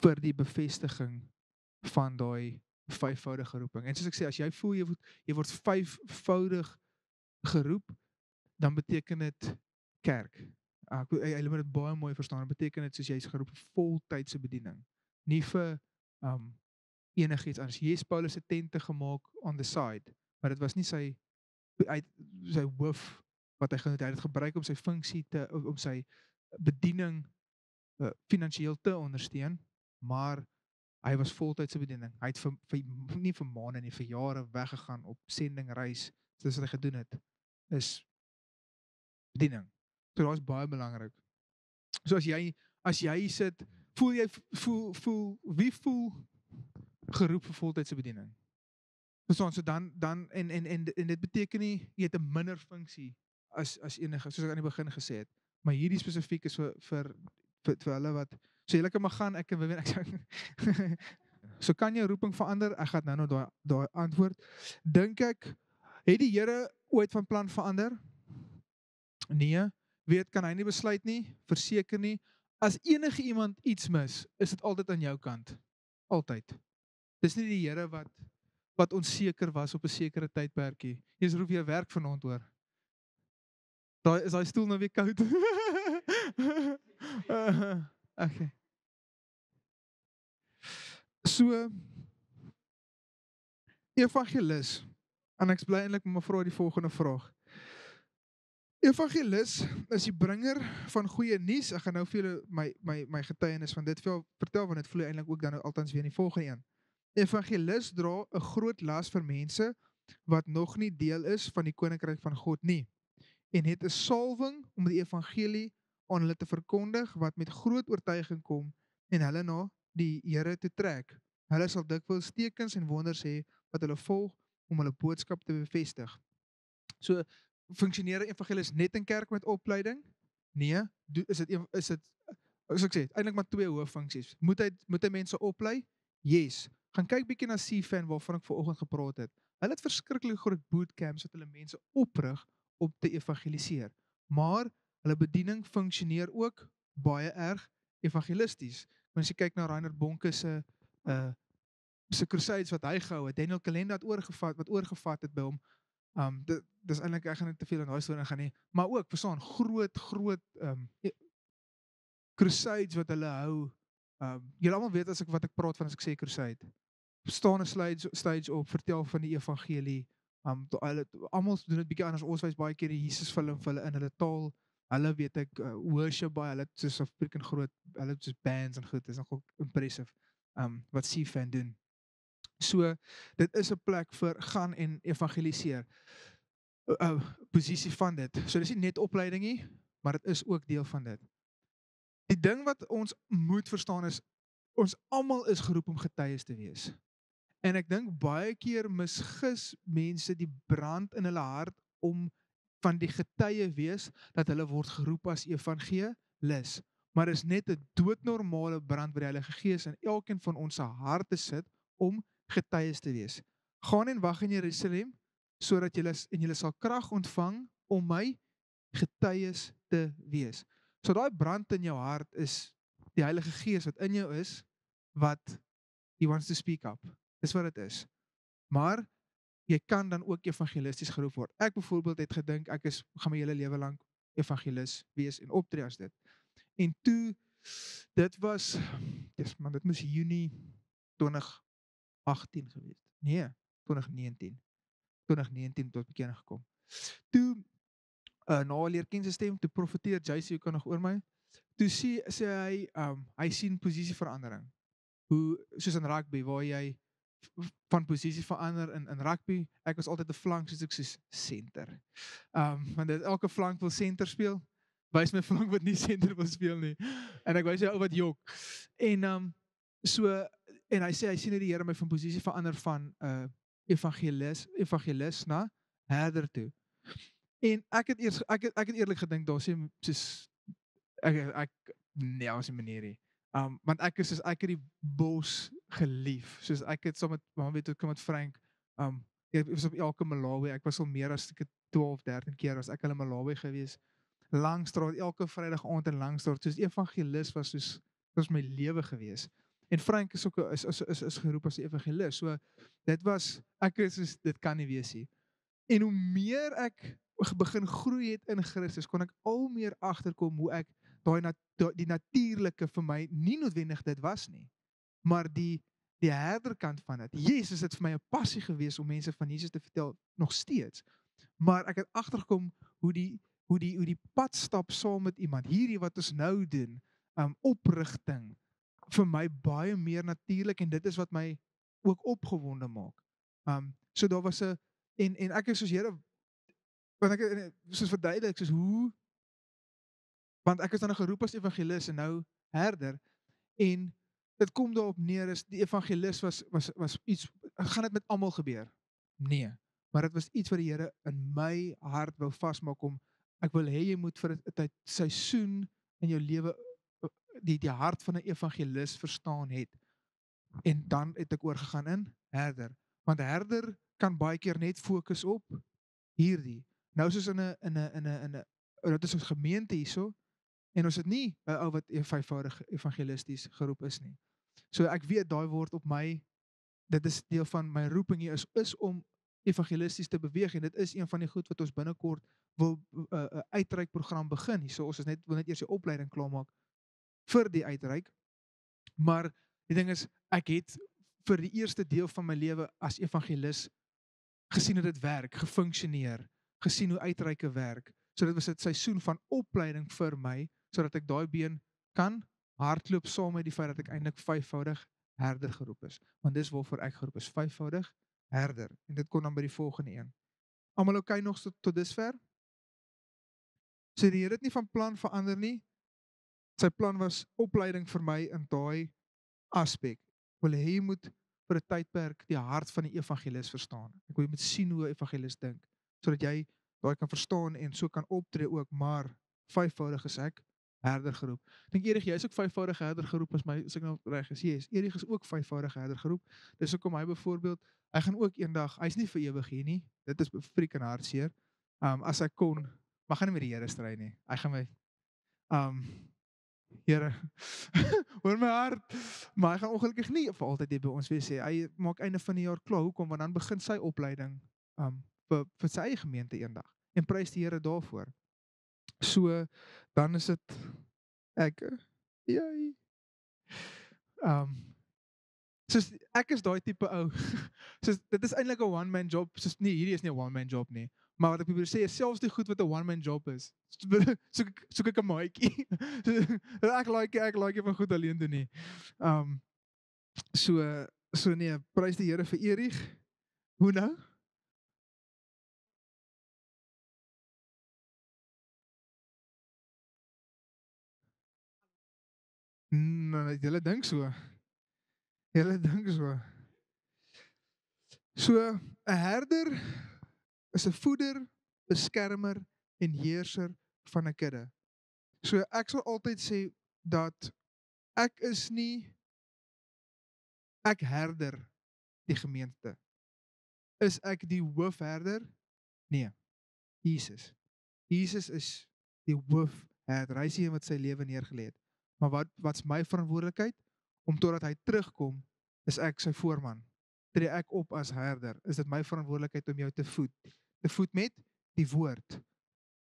A: vir die bevestiging van daai 5voudige roeping. En soos ek sê, as jy voel jy word 5voudig geroep, dan beteken dit kerk. Jy moet dit baie mooi verstaan. Dit beteken dit soos jy is geroep vir voltydse bediening, nie vir enigiets anders. Yes, Paulus het tente gemaak on the side, maar dit was nie sy hoof wat hy het gebruik om sy funksie om sy bediening finansiëel te ondersteun, maar hy was voltydse bediening. Hy het nie vir maande nie, vir jare weggegaan op sendingreis. Dis wat hy gedoen het, is bediening. So daar is baie belangrik. So as jy sit, wie voel geroep vir voltydse bediening? Verstaan, so dan en dit beteken nie, jy het 'n minder funksie as enige, soos ek aan die begin gesê het, maar hierdie spesifiek is vir hulle wat, so julle kan maar gaan, ek so kan jou roeping verander, ek gaan nou daai antwoord, dink ek, het die Here ooit van plan verander? Nee, kan hy nie besluit nie, verseker nie, as enige iemand iets mis, is dit altyd aan jou kant, altyd. Dis nie die Here wat onseker was op 'n sekere tydperkie. Jy roep weer werk vanaand hoor. Is daai stoel nou weer koud? Okay. So, evangelis, en ek bly eintlik met mevrou die volgende vraag. Evangelis is die bringer van goeie nuus. Ek gaan nou vir julle my getuienis van dit vertel, want dit vloei eintlik ook dan altans weer in die volgende een. Evangelis dra 'n groot las vir mense wat nog nie deel is van die koninkryk van God nie, en het 'n salwing om die evangelie aan hulle te verkondig, wat met groot oortuiging kom en hulle na die Here te trek. Hulle sal dikwels tekens en wonders hê wat hulle volg om hulle boodskap te bevestig. So, funksioneer 'n evangelis net in kerk met opleiding? Nee, is dit soos ek sê, eintlik maar 2 hooffunksies. Moet hy mense oplei? Yes. Gaan kyk bietjie na CFAN waarvan ek vanoggend gepraat het. Hulle het verskriklik groot bootcamps wat hulle mense oprig om te evangeliseer. Maar hulle bediening funksioneer ook baie erg evangelisties. As jy kyk na Reinhard Bonke se crusades wat hy gehou het, Daniel Kalenda het oorgevat het by hom. Dis eintlik, ek gaan nie te veel in daai storie gaan nie, maar ook, verstaan, groot crusades wat hulle hou. Julle almal weet wat ek praat van as ek sê crusade. Staan 'n stage op, vertel van die evangelie. Almal doen dit bietjie anders. Ons wys baie keer die Jesus film vir hulle in hulle taal. Hulle weet ek worship baie, hulle het soos 'n freaking groot, hulle het soos bands en goed, dis nogal impressive wat CFAN doen. So, dit is 'n plek vir gaan en evangeliseer. Posisie van dit. So, dis nie net opleiding nie, maar dit is ook deel van dit. Die ding wat ons moet verstaan is, ons almal is geroep om getuies te wees. En ek dink baie keer misgis mense die brand in hulle hart om van die getuie wees, dat hulle word geroep as evangelis. Maar is net 'n doodnormale brand wat die Heilige Gees in elkeen van ons se harte sit om getuies te wees. Gaan en wag in Jerusalem, sodat julle sal krag ontvang om my getuies te wees. So daai brand in jou hart is die Heilige Gees wat in jou is, wat he wants to speak up. Dis wat dit is. Maar jy kan dan ook evangelisties geroep word. Ek byvoorbeeld het gedink ek gaan my hele lewe lank evangelis wees en optree as dit. En toe dit moes Junie 2018 gewees. Nee, 2019 tot bekering gekom. Toe na leer ken sy stem, toe profeteer JC ook nog oor my. Toe sê hy sien posisieverandering. Hoe soos in rugby waar jy van posisie verander in rugby. Ek was altyd 'n flank, soos ek soos center. Want elke flank wil center speel. Wys my flank wat nie center wil speel nie. En ek wys jou ou wat jok. En hy sê hy sien hoe die Here my van posisie verander van evangelis na herder toe. En ek het eerlik gedink daar sê soos ek nee, was 'n manier nie. Want ek het die bos gelief. Soos ek het saam met weet ek met Frank, ek was op elke Malawi, ek was al meer as ek 12, 13 keer was ek al in Malawi gewees. Langstraat, elke Vrydag aand in Langstraat, soos evangelis was my lewe gewees. En Frank is ook is geroep as 'n evangelis. So dit was ek is soos dit kan nie wees nie. En hoe meer ek begin groei het in Christus, kon ek al meer agterkom hoe ek die natuurlike vir my nie noodwendig dit was nie, maar die herderkant van dit. Jesus het vir my 'n passie gewees om mense van Jesus te vertel nog steeds. Maar ek het agtergekom hoe die pad stap saam met iemand, hierdie wat ons nou doen, oprigting, vir my baie meer natuurlik en dit is wat my ook opgewonde maak. So daar was 'n en ek is soos Here, want ek soos verduidelik soos hoe want ek is dan geroep as evangelis en nou herder en dit kom daarop neer is die evangelis was iets gaan dit met almal gebeur? Nee, maar dit was iets wat die Here in my hart wou vasmaak om ek wil hê jy moet vir 'n tyd seisoen in jou lewe die hart van 'n evangelis verstaan het. En dan het ek oorgegaan in herder. Want herder kan baie keer net fokus op hierdie. Nou soos in 'n dit is 'n gemeente hierso en ons het nie 'n ou wat vyfvoudig evangelisties geroep is nie. So ek weet daai word op my dit is deel van my roeping hier is om evangelisties te beweeg en dit is een van die goed wat ons binnekort wil 'n uitreikprogram begin hierso. Ons is wil net eers die opleiding klaarmaak vir die uitreik. Maar die ding is ek het vir die eerste deel van my lewe as evangelis gesien hoe dit werk, gefunksioneer, gesien hoe uitreike werk. So dit was 'n seisoen van opleiding vir my sodat ek daai been kan hardloop saam met die feit dat ek eintlik vyfvoudig herder geroep is. Want dis waarvoor ek geroep is, vyfvoudig herder. En dit kom dan by die volgende een. Almal okay nog tot dusver? So die Here het nie van plan verander nie. Sy plan was opleiding vir my in daai aspek. Wil hê jy moet vir 'n tydperk die hart van die evangelis verstaan. Ek wil jy moet sien hoe 'n evangelis dink, sodat jy daai kan verstaan en so kan optree ook, maar vyfvoudig is ek herder geroep. Dink Erig, jy is ook vyfvoudige herder geroep as ek nou reg is. Yes, Erig is ook vyfvoudige herder geroep. Dis hoekom hy byvoorbeeld, hy gaan ook eendag, hy's nie vir ewig hier nie. Dit is freak en hartseer. As hy kon, maar gaan nie met die Here stry nie. Hy gaan my Here, hoor my hart, maar hy gaan ongelukkig nie vir altyd hier by ons wees nie. Hy maak einde van die jaar klaar. Hoekom? Want dan begin sy opleiding vir sy eie gemeente eendag. En prys die Here daarvoor. So, dan is dit ek, jy. Soos ek is daai tipe ou. Soos dit is eintlik 'n one man job. Soos nee, hierdie is nie 'n one man job nie. Maar wat ek probeer sê is selfs die goed wat 'n one man job is. Soek ek 'n maatjie. Ek like van goed alleen doen nie. So nee, prys die Here vir Erig. Hoe nou? Julle dink so. Julle dink so. So 'n herder is 'n voeder, beskermer en heerser van 'n kudde. So ek sal altyd sê dat ek is nie ek herder die gemeente. Is ek die hoofherder? Nee. Jesus. Jesus is die hoofherder. Hy is die een wat sy lewe neergelê het. Maar wat's my verantwoordelikheid? Om totdat hy terugkom, is ek sy voorman. Tree ek op as herder, is dit my verantwoordelikheid om jou te voed. Te voed met die woord.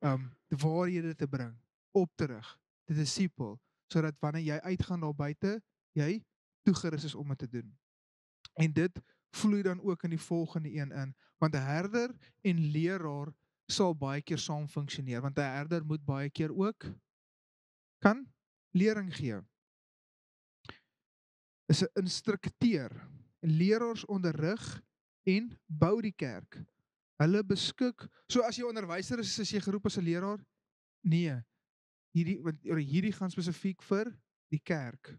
A: Die waarhede te bring, op terug, te disipel, sodat wanneer jy uitgaan daar buite, jy toegerus is om dit te doen. En dit vloei dan ook in die volgende een in, want 'n herder en leraar sal baie keer saam funksioneer, want 'n herder moet baie keer ook kan lering gee. Is 'n instrukteur. Leraars onderrig en bou die kerk. Hulle beskik, so as jy onderwyser is jy geroep as 'n leraar? Nee. Hierdie gaan spesifiek vir die kerk.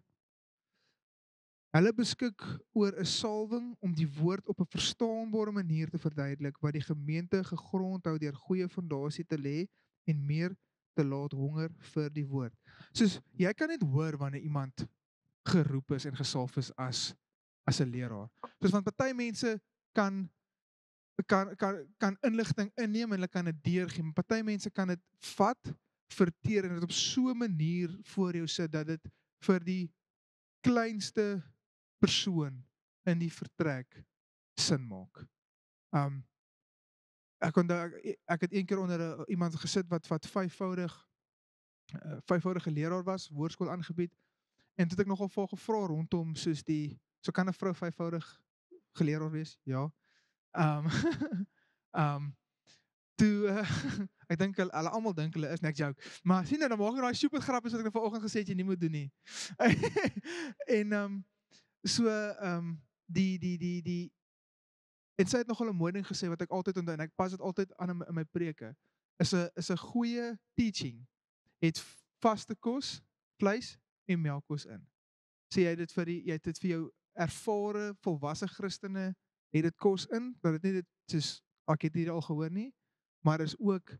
A: Hulle beskik oor 'n salwing om die woord op 'n verstaanbare manier te verduidelik wat die gemeente gegrond hou deur goeie fondasie te lê en meer te laat honger vir die woord. Soos jy kan net hoor wanneer iemand geroep is en gesalf is as 'n leraar. Soos want party mense kan inligting inneem en hulle kan dit deurgee, maar party mense kan dit vat, verteer en dit op so 'n manier voor jou sit dat dit vir die kleinste persoon in die vertrek sin maak. Ek onthou ek het een keer onder iemand gesit wat vyfvoudige leraar was, woordskool aangebied, en toe het ek nogal vir haar gevra rondom soos so kan 'n vrou vyfvoudig geleerder wees? Ja. Um, um, toe, ek dink hulle almal dink hulle is, net joke, maar sien nou, dan maak ek daai stupid grappies wat ek nou vanoggend gesê het jy nie moet doen nie. En so en sy het nogal 'n mooi ding gesê wat ek altyd onthou en ek pas dit altyd aan in my preke. Is 'n goeie teaching het vaste kos, vleis en melkkos in. So jy het dit vir jou ervare volwasse Christene het dit kos in, dat dit nie dit soos ek het hier al gehoor nie, maar is ook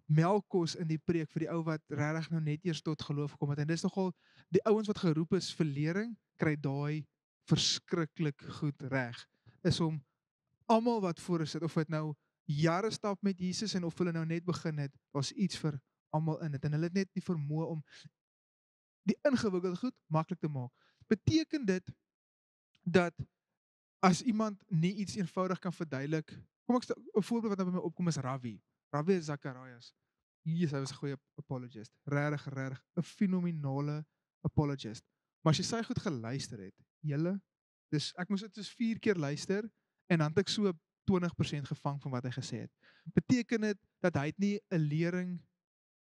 A: melkkos in die preek vir die ou wat regtig nou net eers tot geloof gekom het. En dis nogal die ouens wat geroep is vir lering, kry daai verskriklik goed reg. Is om almal wat voor is sit, of dit nou jare stap met Jesus en of hulle nou net begin het, was iets vir almal in dit. En hulle het net die vermoë om die ingewikkelde goed maklik te maak. Beteken dit dat as iemand nie iets eenvoudig kan verduidelik, kom ek 'n voorbeeld wat nou by my opkom is Ravi. Ravi Zacharias. Hy was 'n goeie apologist. Regtig 'n fenominale apologist. Maar as jy sy goed geluister het, ek moes dit soos 4 keer luister en dan het ek so 20% gevang van wat hy gesê het. Beteken dit dat hy het nie 'n lering,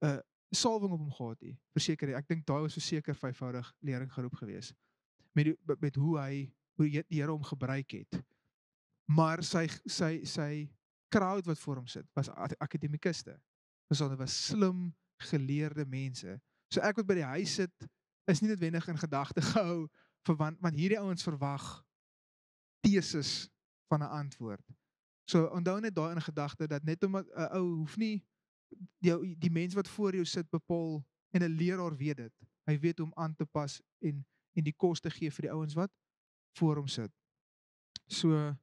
A: 'n salwing op hom gehad nie? Verseker, ek dink daai was verseker vyfvoudig lering geroep gewees. Met hoe die Here hom gebruik het. Maar sy crowd wat voor hom sit, was akademikuste. Dit was slim, geleerde mense. So ek wat by die huis sit, is nie noodwendig in gedagte gehou want hierdie ouens verwag teses van 'n antwoord. So onthou net daai in gedagte dat net omdat 'n ou hoef nie die mens wat voor jou sit bepaal, en 'n leraar weet dit. Hy weet hoe om aan te pas en die kos te gee vir die ouens wat voor hom sit. So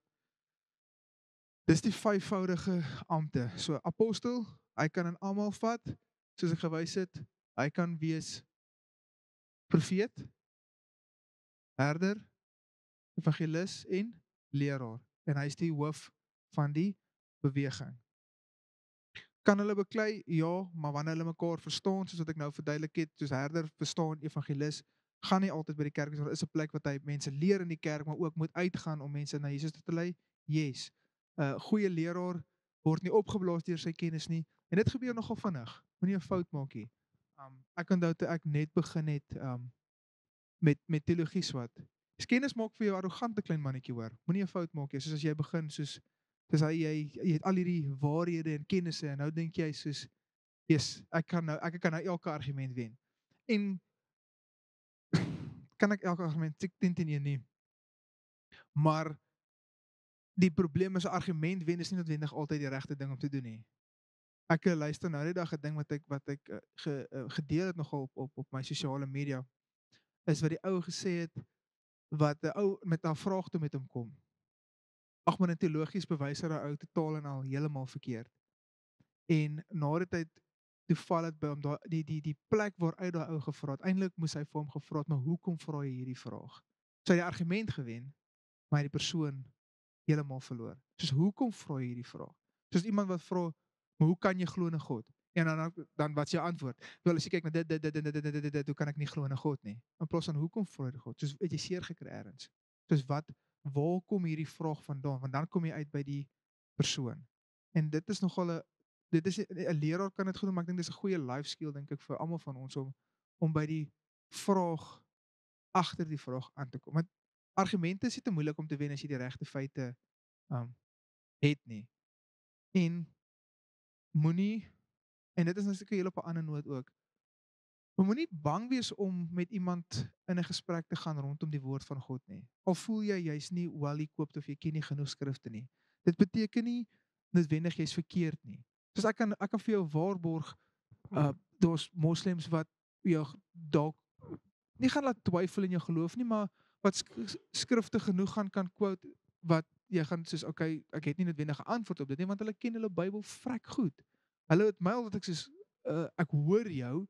A: dis die vyfvoudige ampte. So apostel, hy kan in almal vat, soos ek gewys het. Hy kan wees profeet, herder, evangelis en leraar. En hy is die hoof van die beweging. Kan hulle beklei? Ja, maar wanneer hulle mekaar verstaan, soos wat ek nou verduidelik het, soos herder verstaan, evangelis, gaan nie altyd by die kerk wees, want daar is 'n plek wat hy mense leer in die kerk, maar ook moet uitgaan om mense na Jesus toe te lei. Yes. 'n Goeie leraar word nie opgeblaas deur sy kennis nie, en dit gebeur nogal vinnig. Moenie 'n fout maak nie. Ek onthou toe ek net begin het met teologie swat. Kennis maak vir jou arrogante klein mannetjie, hoor. Moenie 'n fout maak nie. Soos as jy begin soos jy het al hierdie waarhede en kennisse en nou dink jy soos, yes, ek kan nou elke argument wen. En kan ek elke argument 10 teen 1 nie. Maar die probleem is 'n argument wen is nie noodwendig altyd die regte ding om te doen nie. Ek luister nou die dag 'n ding wat ek gedeel het nogal op my sosiale media, is wat die ou gesê het, wat 'n ou met 'n vraag toe met hom kom. Ag, maar in teologies bewys hy daai ou totaal en al heeltemal verkeerd. En na die tyd toe val dit by hom die plek waaruit daai ou gevra het. Eintlik moes hy vir hom gevra het, maar hoekom vra jy hierdie vraag? So hy het die argument gewen, maar hy het die persoon heeltemal verloor. Soos hoekom vra jy hierdie vraag? Soos iemand wat vra, maar hoe kan jy glo in God? En dan wat is jou antwoord? Wel, as jy kyk na dit, hoe kan ek nie glo in God nie? In plaas van hoekom vra jy God? Soos het jy seer gekry ergens? Soos waar kom hierdie vraag vandaan? Want dan kom jy uit by die persoon. En dit is nogal 'n leraar kan dit goed doen, maar ek dink dis 'n goeie life skill, dink ek, vir almal van ons om by die vraag, agter die vraag aan te kom. Want argumente is nie te moeilik om te wen as jy die regte feite het nie. En moenie, en dit is nou seker heel op 'n ander noot ook, maar moenie bang wees om met iemand in 'n gesprek te gaan rondom die woord van God nie. Al voel jy's nie well-equipped of jy ken nie genoeg skrifte nie. Dit beteken nie noodwendig jy's verkeerd nie. Soos ek kan vir jou waarborg, daar's moslems wat jou dalk nie gaan laat twyfel in jou geloof nie, maar wat skrifte genoeg kan quote, wat jy gaan soos, okay, ek het nie noodwendig 'n antwoord op dit nie, want hulle ken hulle Bybel vrek goed. Hulle het my altyd ek soos, ek hoor jou,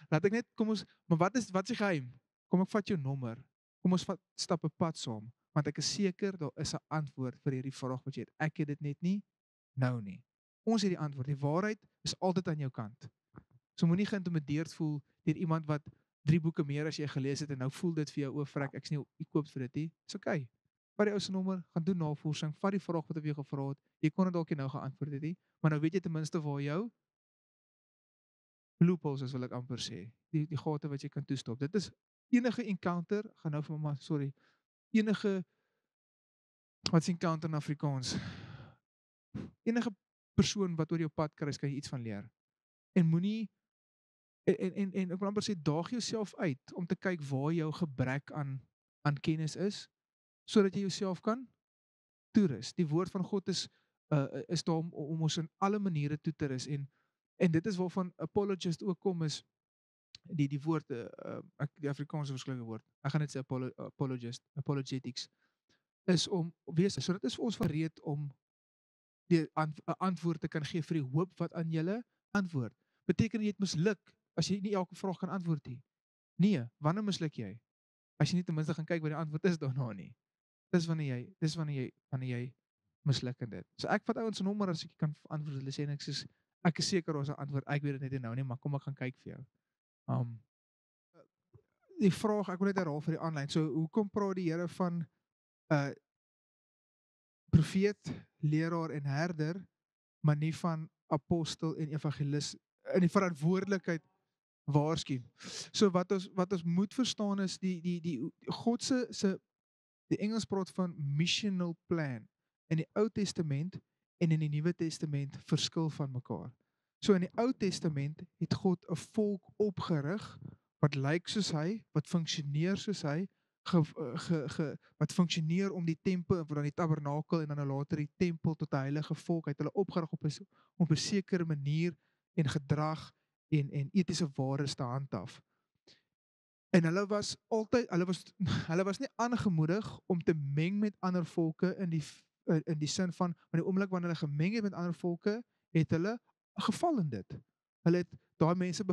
A: laat ek net, kom ons, maar wat is die geheim? Kom ek vat jou nommer, kom ons stap 'n pad saam, want ek is seker, daar is 'n antwoord vir hierdie vraag wat jy het. Ek het dit net nie, nou nie. Ons het die antwoord, die waarheid is altyd aan jou kant. So moenie geïntimideerd voel deur iemand wat 3 boeke meer as jy gelees het en nou voel dit vir jou vrek, ek's nie ekoop vir dit nie. Dis okay. Vat die ou se nommer, gaan doen navorsing, vat die vraag wat hy vir jou gevra het. Jy kon dit dalk nie nou geantwoord het nie, maar nou weet jy ten minste waar jou loopholes is, wil ek amper sê. Die gate wat jy kan toestop. Dit is enige encounter, gaan nou vir mamma, sorry. Enige wat is encounter in Afrikaans? Enige persoon wat oor jou pad kruis, kan jy iets van leer. En moenie en ek wil amper sê, daag jouself uit om te kyk waar jou gebrek aan kennis sodat jy jouself kan toerus. Die woord van God is daar om ons in alle maniere toe te rus, en dit is waarvan apologist ook kom, is die woord, die Afrikaanse verskillende woord, ek gaan net sê apologetics, is om wees, so dit is vir ons gereed om die antwoord te kan gee vir die hoop wat aan julle antwoord. Beteken jy het misluk as jy nie elke vraag kan antwoord nie? Nee, wanneer misluk jy? As jy nie ten minste gaan kyk wat die antwoord is daarna nie. Dis wanneer jy misluk in dit. So ek vat ouens se nommer as ek kan antwoord, hulle sê en ek is seker ons antwoord, ek weet dit net nie nou nie, maar kom ek gaan kyk vir jou. Die vraag, ek wil net herhaal vir die aanlyn. So hoekom praat die Here van profeet, leraar en herder, maar nie van apostel en evangelis in die verantwoordelikheid waarsku. So wat ons moet verstaan is die God se die Engels praat van missional plan. In die Ou Testament en in die Nuwe Testament verskil van mekaar. So in die Ou Testament het God 'n volk opgerig wat lyk soos hy, wat funksioneer soos hy, wat funksioneer om die tempel, dan die tabernakel en dan later die tempel tot 'n heilige volk, het hulle opgerig op 'n sekere manier en gedrag en etiese waardes te handhaaf. En hulle was nie aangemoedig om te meng met ander volke in die sin van, in die oomblik wanneer hulle gemeng het met ander volke, het hulle geval in dit. Hulle het daai mense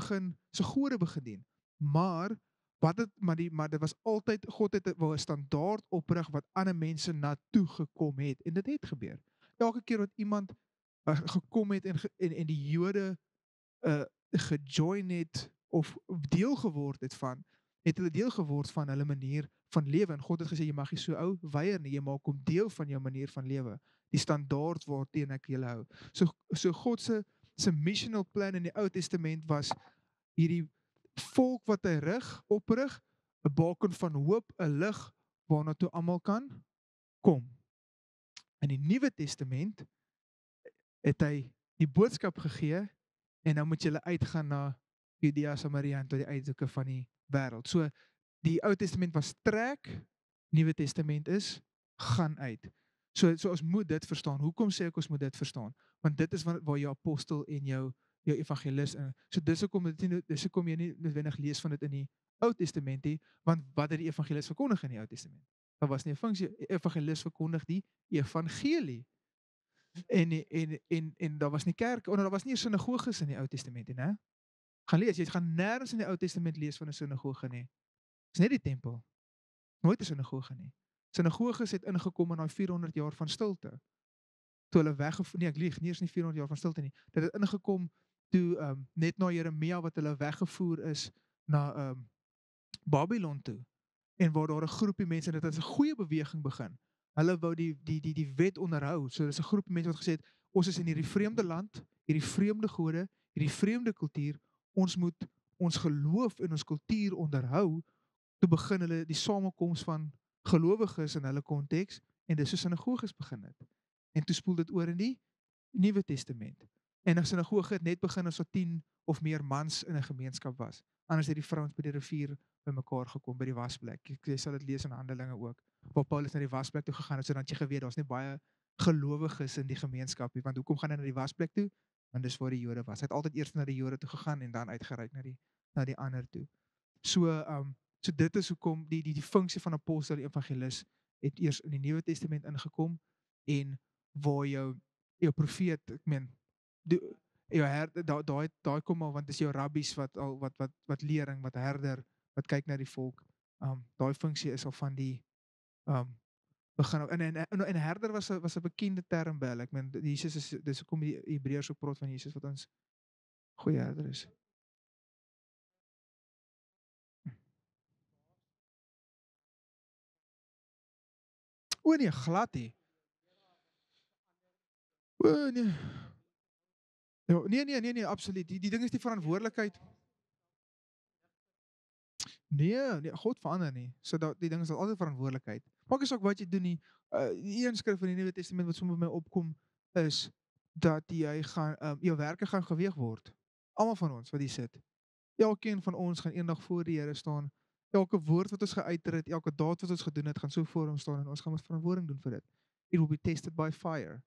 A: se gode begin dien. Maar dit was altyd, God het 'n standaard oprig wat ander mense na toe gekom het, en dit het gebeur. Elke keer wat iemand gekom het en die Jode gejoin het of deel geword het hulle deel geword van hulle manier van lewe, en God het gesê, jy mag nie so weier nie, jy maak hom deel van jou manier van lewe, die standaard waarteen ek julle hou. So God se missional plan in die Ou Testament was hierdie volk wat hy oprig, 'n baken van hoop, 'n lig waarna toe almal kan kom. In die Nuwe Testament het hy die boodskap gegee, en nou moet julle uitgaan na Judea, Samaria en tot die uithoeke van die wêreld. So die Ou Testament was trek, Nuwe Testament is gaan uit. So ons moet dit verstaan. Hoekom sê ek ons moet dit verstaan? Want dit is waar jou apostel en jou evangelis in. So dis hoekom jy nie noodwendig lees van dit in die Ou Testament nie, want wat het die evangelis verkondig in die Ou Testament? Daar was nie 'n funksie, evangelis verkondig die evangelie. En daar was nie kerk, daar was nie 'n sinagoges in die Ou Testament nie, né? Gaan lees, jy gaan nêrens in die Ou Testament lees van 'n sinagoge nie. Dis net die tempel. Nooit 'n sinagoge nie. Sinagoges het ingekom in daai 400 jaar van stilte. Toe hulle ek lieg, nie eens nie 400 jaar van stilte nie. Dit het ingekom toe net na Jeremia wat hulle weggevoer is na Babylon toe. En waar daar 'n groepie mense, dit het 'n goeie beweging begin. Hulle wou die wet onderhou. So dis 'n groep mense wat gesê het, ons is in hierdie vreemde land, hierdie vreemde gode, hierdie vreemde kultuur, ons moet ons geloof en ons kultuur onderhou. Toe begin hulle die samekoms van gelowiges in hulle konteks, en dis so sinagoges begin het. En toe spoel dit oor in die Nuwe Testament. En 'n sinagoge het net begin as 10 of meer mans in 'n gemeenskap was. Anders het die vrouens by die rivier bymekaar gekom by die wasplek. Jy sal dit lees in Handelinge ook, waar Paulus na die wasplek toe gegaan het, sodat jy geweet daar's nie baie gelowiges in die gemeenskap nie. Want hoekom gaan hy na die wasplek toe? Want dis waar die Jode was. Hy het altyd eers na die Jode toe gegaan en dan uitgereik na die ander toe. So So dit is hoekom die funksie van apostel en evangelis het eers in die Nuwe Testament ingekom en waar jou profeet, ek meen, jou herder, daai kom al, want dis jou rabbies wat lering, wat herder, wat kyk na die volk. Daai funksie is al van die begin af. En herder was 'n bekende term by hulle. Ek meen Jesus is dis hoekom die Hebreërs ook praat van Jesus wat ons goeie herder is. O nee, glad nie. O nee. Ja, nee, absoluut. Die ding is die verantwoordelikheid. Nee, God verander nie. So die ding is altyd verantwoordelikheid. Maak nie saak wat jy doen nie. Die een skrif in die Nuwe Testament wat sommer by my opkom is dat jy gaan jou werke gaan geweg word. Almal van ons wat hier sit. Elkeen van ons gaan eendag voor die Here staan. Elke woord wat ons geuiter het, elke daad wat ons gedoen het, gaan so voor hom staan en ons gaan ons verantwoording doen vir dit. It will be tested by fire.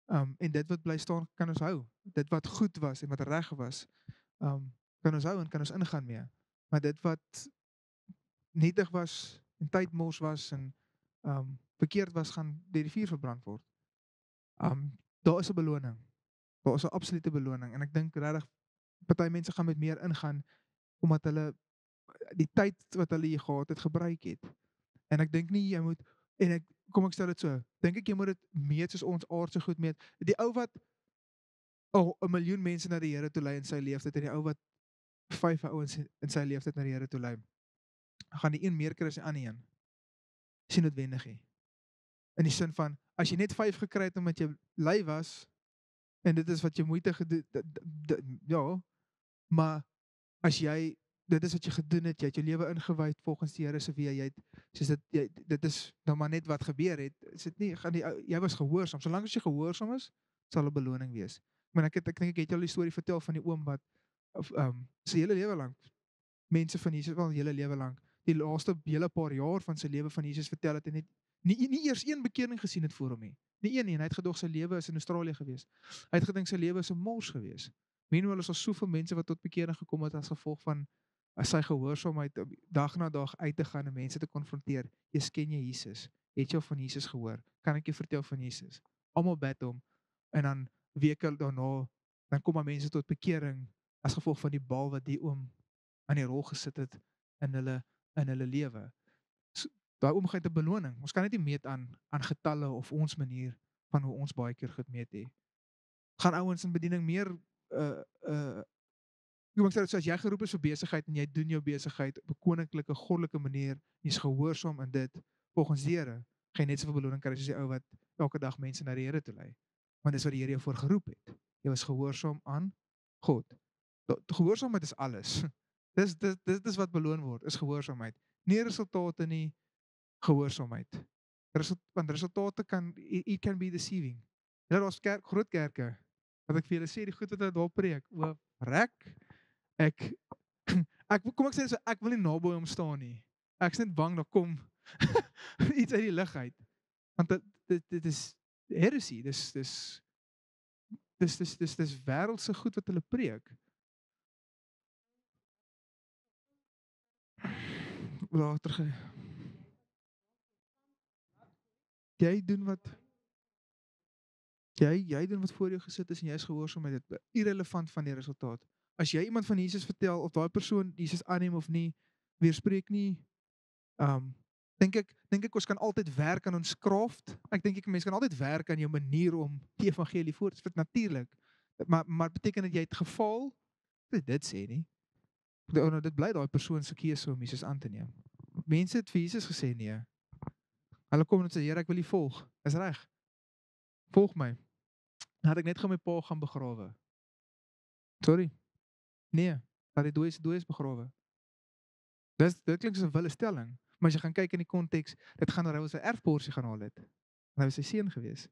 A: En dit wat bly staan kan ons hou. Dit wat goed was en wat reg was, kan ons hou en kan ons ingaan mee. Maar dit wat nietig was en tydmors was en verkeerd was, gaan deur die vuur verbrand word. Daar is 'n beloning. Daar is 'n absolute beloning en ek dink regtig party mense gaan met meer ingaan omdat hulle die tyd wat hulle hier gehad het gebruik het. En ek dink nie jy moet kom ek stel dit so. Dink ek jy moet dit meet soos ons aardse goed meet. Die ou wat 'n miljoen mense na die Here toe lei in sy lewenstyd en die ou wat 5 ouens in sy lewenstyd na die Here toe lei. Gaan die een meer kry as die ander een? Is nie noodwendig nie. In die sin van as jy net 5 gekry het omdat jy lui was en dit is wat jy moeite gedoen ja, maar as jy dit is wat jy gedoen het, jy het jou lewe ingewy volgens die Here se weë, soos dit is nou maar net wat gebeur het. Is dit nie jy was gehoorsaam. Solank as jy gehoorsaam is, sal 'n beloning wees. Ek dink ek het jou die storie vertel van die oom wat sy hele lewe lank mense van Jesus wel hele lewe lank die laaste hele paar jaar van sy lewe van Jesus vertel het en net nie eers een bekering gesien het voor hom nie. Nie een nie, en hy het gedog sy lewe is in Australië gewees. Hy het gedink sy lewe is 'n mors gewees. Meanwhile is daar soveel mense wat tot bekering gekom het as gevolg van sy gehoorsaamheid dag na dag uit te gaan en mense te konfronteer. Ken jy Jesus? Het jy al van Jesus gehoor? Kan ek jou vertel van Jesus? Almal bid hom en dan weke daarna dan kom maar mense tot bekering as gevolg van die bal wat die oom aan die rol gesit het in hulle lewe. So, daai oom gee 'n beloning. Ons kan dit nie meet aan getalle of ons manier van hoe ons baie keer goed meet nie. Gaan ouens in bediening meer kom ek sê dit so as jy geroep is vir besigheid en jy doen jou besigheid op 'n koninklike goddelike manier, jy's gehoorsaam in dit volgens die Here, gaan jy net soveel beloning kry soos die ou wat elke dag mense na die Here toe lei. Want dis wat die Here jou voor geroep het. Jy was gehoorsaam aan God. Gehoorsaamheid is alles. Dis wat beloon word, is gehoorsaamheid. Nie resultate nie, gehoorsaamheid. Want resultate it can be deceiving. Daar's groot kerke wat ek vir julle sê die goed wat hulle daar preek, rek. Ek kom ek sê so ek wil nie naby hom staan nie. Ek's net bang daar kom iets uit die lug uit. Want dit is heresy. Dis wêreldse goed wat hulle preek. Later jy doen wat voor jou gesit is en jy is gehoorsaam met dit, irrelevant van die resultaat. As jy iemand van Jesus vertel of daai persoon Jesus aanneem of nie, weerspreek nie. Dink ek ons kan altyd werk aan ons craft. Ek dink mense kan altyd werk aan jou manier om die evangelie voor te sit natuurlik. Maar beteken dit jy het gefaal? Dit sê nie. Dit bly daai persoon se keuse om Jesus aan te neem. Mense het vir Jesus gesê nee. Hulle kom en sê Here, ek wil U volg. Is reg. Volg my. Laat ek net gou my pa gaan begrawe. Sorry. Nee, laat die dooies begrawe. Dit klink soos 'n wille stelling, maar as jy gaan kyk in die konteks, dit gaan oor hy wil sy erfporsie gaan haal het. Hy was sy seun gewees.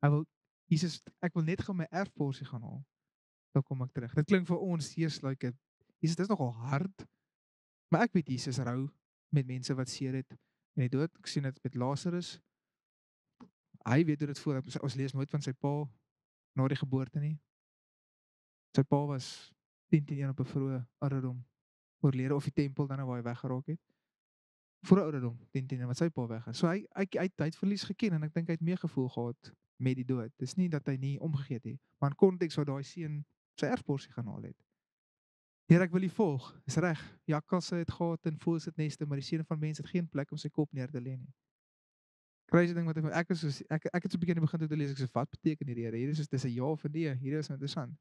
A: Hy wil Jesus, ek wil net gou my erfporsie gaan haal. Dan kom ek terug. Dit klink vir ons Jesus like Jesus, dit is nogal hard. Maar ek weet Jesus rou met mense wat seer het en die dood. Ek sien dit met Lazarus. Hy weet hoe dit voel. Ons lees nooit van sy pa na die geboorte nie. Sy pa was 10-1 op 'n vroeë ouderdom oorlede of die tempel dan waar hy weggeraak het. voor 'n ouderdom, 10 wat sy pa weg is. So hy het verlies geken en ek dink hy het meegevoel gehad met die dood. Dis nie dat hy nie omgegee het nie, maar in konteks waar daai seun sy erfporsie gaan haal het. Here, ek wil U volg. Dis reg. Jakkalse het gehad en voëls het neste, maar die seun van mens het geen plek om sy kop neer te lê nie. Crazy ding wat ek is soos ek het so 'n bietjie in die begin toe te lees, ek sê wat beteken hierdie Here? Hier is dis 'n ja of 'n nee. Hier is interessant.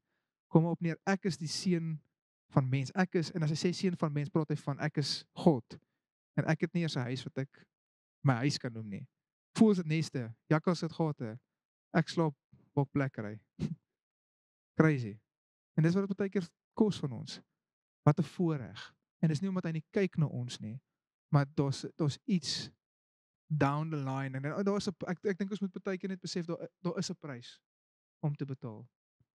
A: Kom op neer, ek is die seun van mens. Ek is, en as hy sê seun van mens, praat hy van ek is God. En ek het nie eers 'n huis wat ek my huis kan noem nie. Voëls het neste, jakkals het gate. Ek slaap op plekkery. Crazy. En dis wat dit baie keer kos van ons. Wat 'n voorreg. En dis nie omdat hy nie kyk na ons nie, maar daar's iets down the line en daar's 'n ek dink ons moet baie keer net besef daar is 'n prys om te betaal.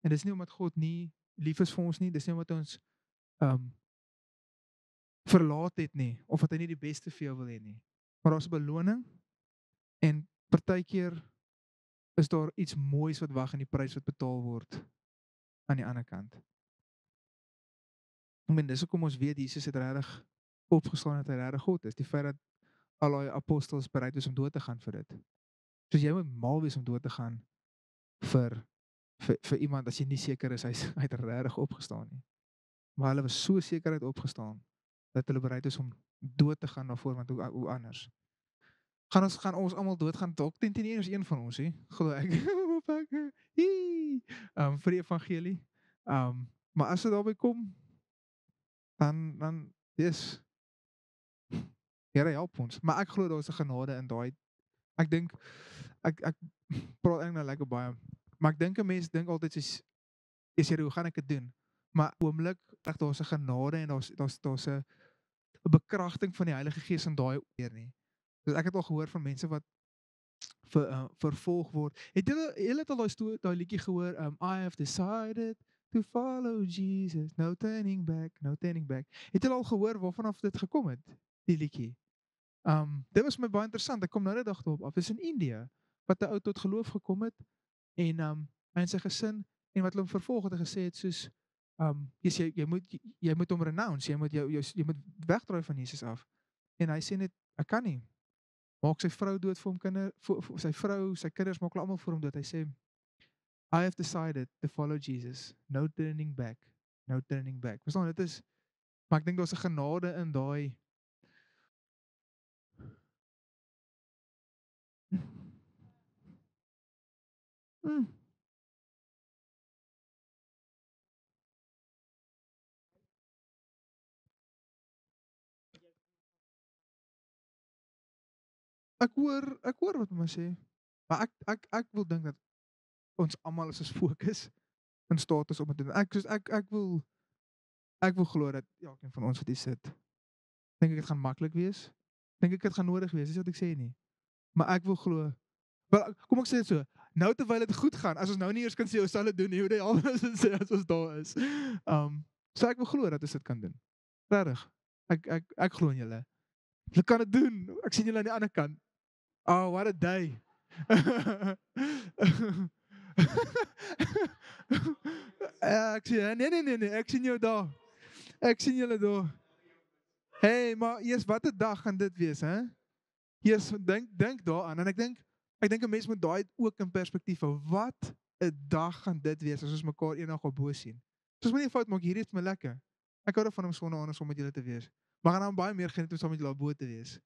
A: En dis nie omdat God nie lief is vir ons nie, dis nie omdat ons um verlaat het nie of dat hy nie die beste vir jou wil hê nie. Maar daar's 'n beloning en partykeer is daar iets moois wat wag in die prys wat betaal word aan die ander kant. Ek meen dis hoekom ons weet Jesus het regtig opgestaan dat hy regtig God is. Die feit dat al daai apostels bereid is om dood te gaan vir dit. So jy moet mal wees om dood te gaan vir vir iemand as jy nie seker is hy het regtig opgestaan nie. Maar hulle was so seker hy het opgestaan dat hulle bereid is om dood te gaan daarvoor, want hoe anders? Gaan ons almal doodgaan dalk 10 is een van ons, hè? Glo ek. Vir die evangelie. Maar as dit daarby kom, dan yes. Here help ons. Maar ek glo daar is 'n genade in daai. Ek dink ek praat eintlik nou lekker baie. Maar ek dink 'n mens dink altyd is Here, hoe gaan ek dit doen? Maar oomblik reg daar's 'n genade en daar's 'n bekragting van die Heilige Gees in daai oor nie. Dus ek het al gehoor van mense wat vervolg word. Het julle het al daai liedjie gehoor, I have decided to follow Jesus, no turning back, no turning back. Het julle al gehoor waarvan af dit gekom het, die liedjie? Dit was my baie interessant. Ek kom nou net dag daarop af. Dis in Indië wat 'n ou tot geloof gekom het en hy en sy gesin en wat hulle hom vervolg het en gesê het soos jy moet hom renounce, jy moet wegdraai van Jesus af. En hy sê net ek kan nie. Maak sy vrou dood vir hom vir sy vrou, sy kinders maak hulle almal vir hom dood. Hy sê I have decided to follow Jesus. No turning back. No turning back. Verstaan, dit is maar ek dink daar's 'n genade in daai Mm. Ek hoor wat my sê. Maar ek wil dink dat ons almal as ons fokus in staat is om dit te doen. Ek wil glo dat elkeen van ons wat hier sit, dink ek dit gaan maklik wees. Dink ek dit gaan nodig wees, dis wat ek sê nie. Maar ek wil glo. Wel kom ek sê dit so. Nou terwyl dit goed gaan, as ons nou nie eers kan sê ons sal dit doen nie, hoe die hel is dit sê as ons daar is. So ek wil glo dat ons dit kan doen. Regtig. Ek glo in julle. Julle kan dit doen. Ek sien julle aan die ander kant. Oh, what a day. Ek sien nee, ek sien jou daar. Ek sien julle daar. Hey, maar eers wat 'n dag gaan dit wees, hè? Eers dink daaraan en ek dink 'n mens moet daai ook in perspektief hou. Wat 'n dag gaan dit wees as ons mekaar eendag op bo sien. Soos moenie fout maak, hierdie is my lekker. Ek hou daarvan om sonnaande saam met julle te wees. Maar gaan dan baie meer geniet om saam met julle op bo te wees.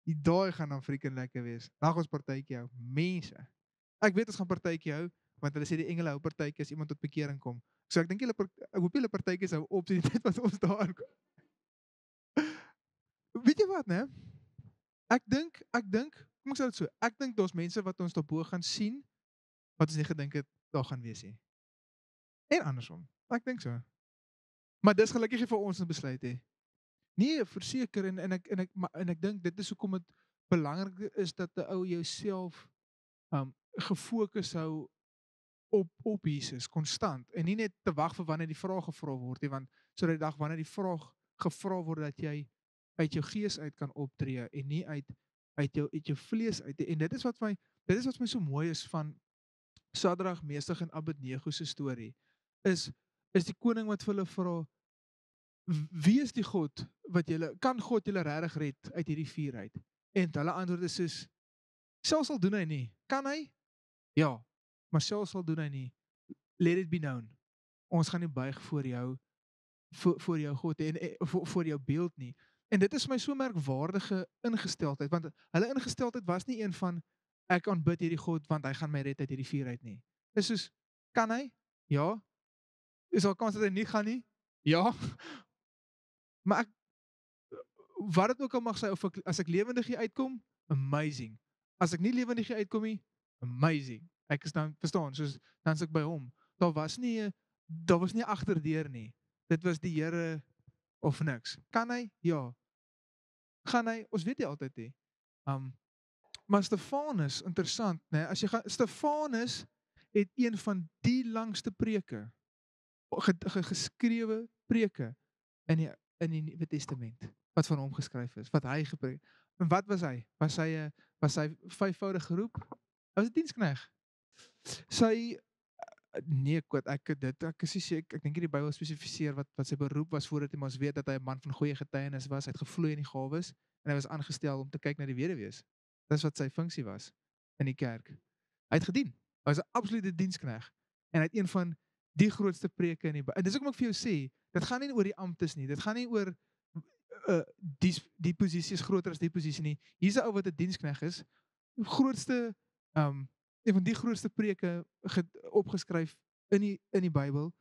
A: Die daai gaan dan freaking lekker wees. Dan gaan ons partytjie hou. Mense. Ek weet ons gaan partytjie hou want hulle sê die engele hou partytjie as iemand tot bekering kom. So ek dink ek hoop julle partytjies hou op die tyd wat ons daar aankom. Weet jy wat, né? Ek dink, kom ek sê dit so. Ek dink daar's mense wat ons daarbo gaan sien wat ons nie gedink het daar gaan wees nie. En andersom. Ek dink so. Maar dis gelukkig vir ons om besluit hè. Nee, verseker en ek dink dit is hoekom dit belangrik is dat 'n ou jouself gefokus hou op Jesus konstant en nie net te wag vir wanneer die vraag gevra word nie, want so die dag wanneer die vraag gevra word dat jy uit jou gees uit kan optree en nie uit jou vlees uit. En dit is wat my so mooi is van Sadrag, Mesach en Abednego se storie. Is die koning wat vir hulle vra, wie is die God wat kan God julle regtig red uit hierdie vuur uit? En hulle antwoord is soos, selfs al doen hy nie. Kan hy? Ja, maar selfs al doen hy nie. Let it be known. Ons gaan nie buig voor jou voor jou God en voor jou beeld nie. En dit is my so merkwaardige ingesteldheid, want hulle ingesteldheid was nie een van ek aanbid hierdie God want hy gaan my red uit hierdie vuur uit nie. Dis soos, kan hy? Ja. Is daar kans dat hy nie gaan nie? Ja. Maar wat dit ook al mag sy, of as ek lewendig hier uitkom, amazing. As ek nie lewendig hier uitkom nie, amazing. Ek is dan, verstaan, soos, dan is ek by hom. Daar was nie agterdeur nie. Dit was die Here of niks. Kan hy? Ja. Gaan hy? Ons weet nie altyd nie. Maar Stefanus, interessant, né? As jy gaan, Stefanus het een van die langste preke, geskrewe preke in die Nuwe Testament, wat van hom geskryf is, wat hy gepreek. En wat was hy? Was hy vyfvoudig geroep? Hy was 'n diensknegt. Ek is seker, ek dink die Bybel spesifiseer wat sy beroep was voordat hy ons weet dat hy 'n man van goeie getuienis was, hy het gevloei in die gawes en hy was aangestel om te kyk na die weduwees. Dis wat sy funksie was in die kerk. Hy het gedien. Hy was 'n absolute diensknegt en hy het een van die grootste preke in die Bybel. En dis hoekom ek vir jou sê, dit gaan nie oor die amptes nie. Dit gaan nie oor die posisie is groter as die posisie nie. Hier's 'n ou wat 'n diensknegt is. Grootste een van die grootste preke opgeskryf in die Bybel,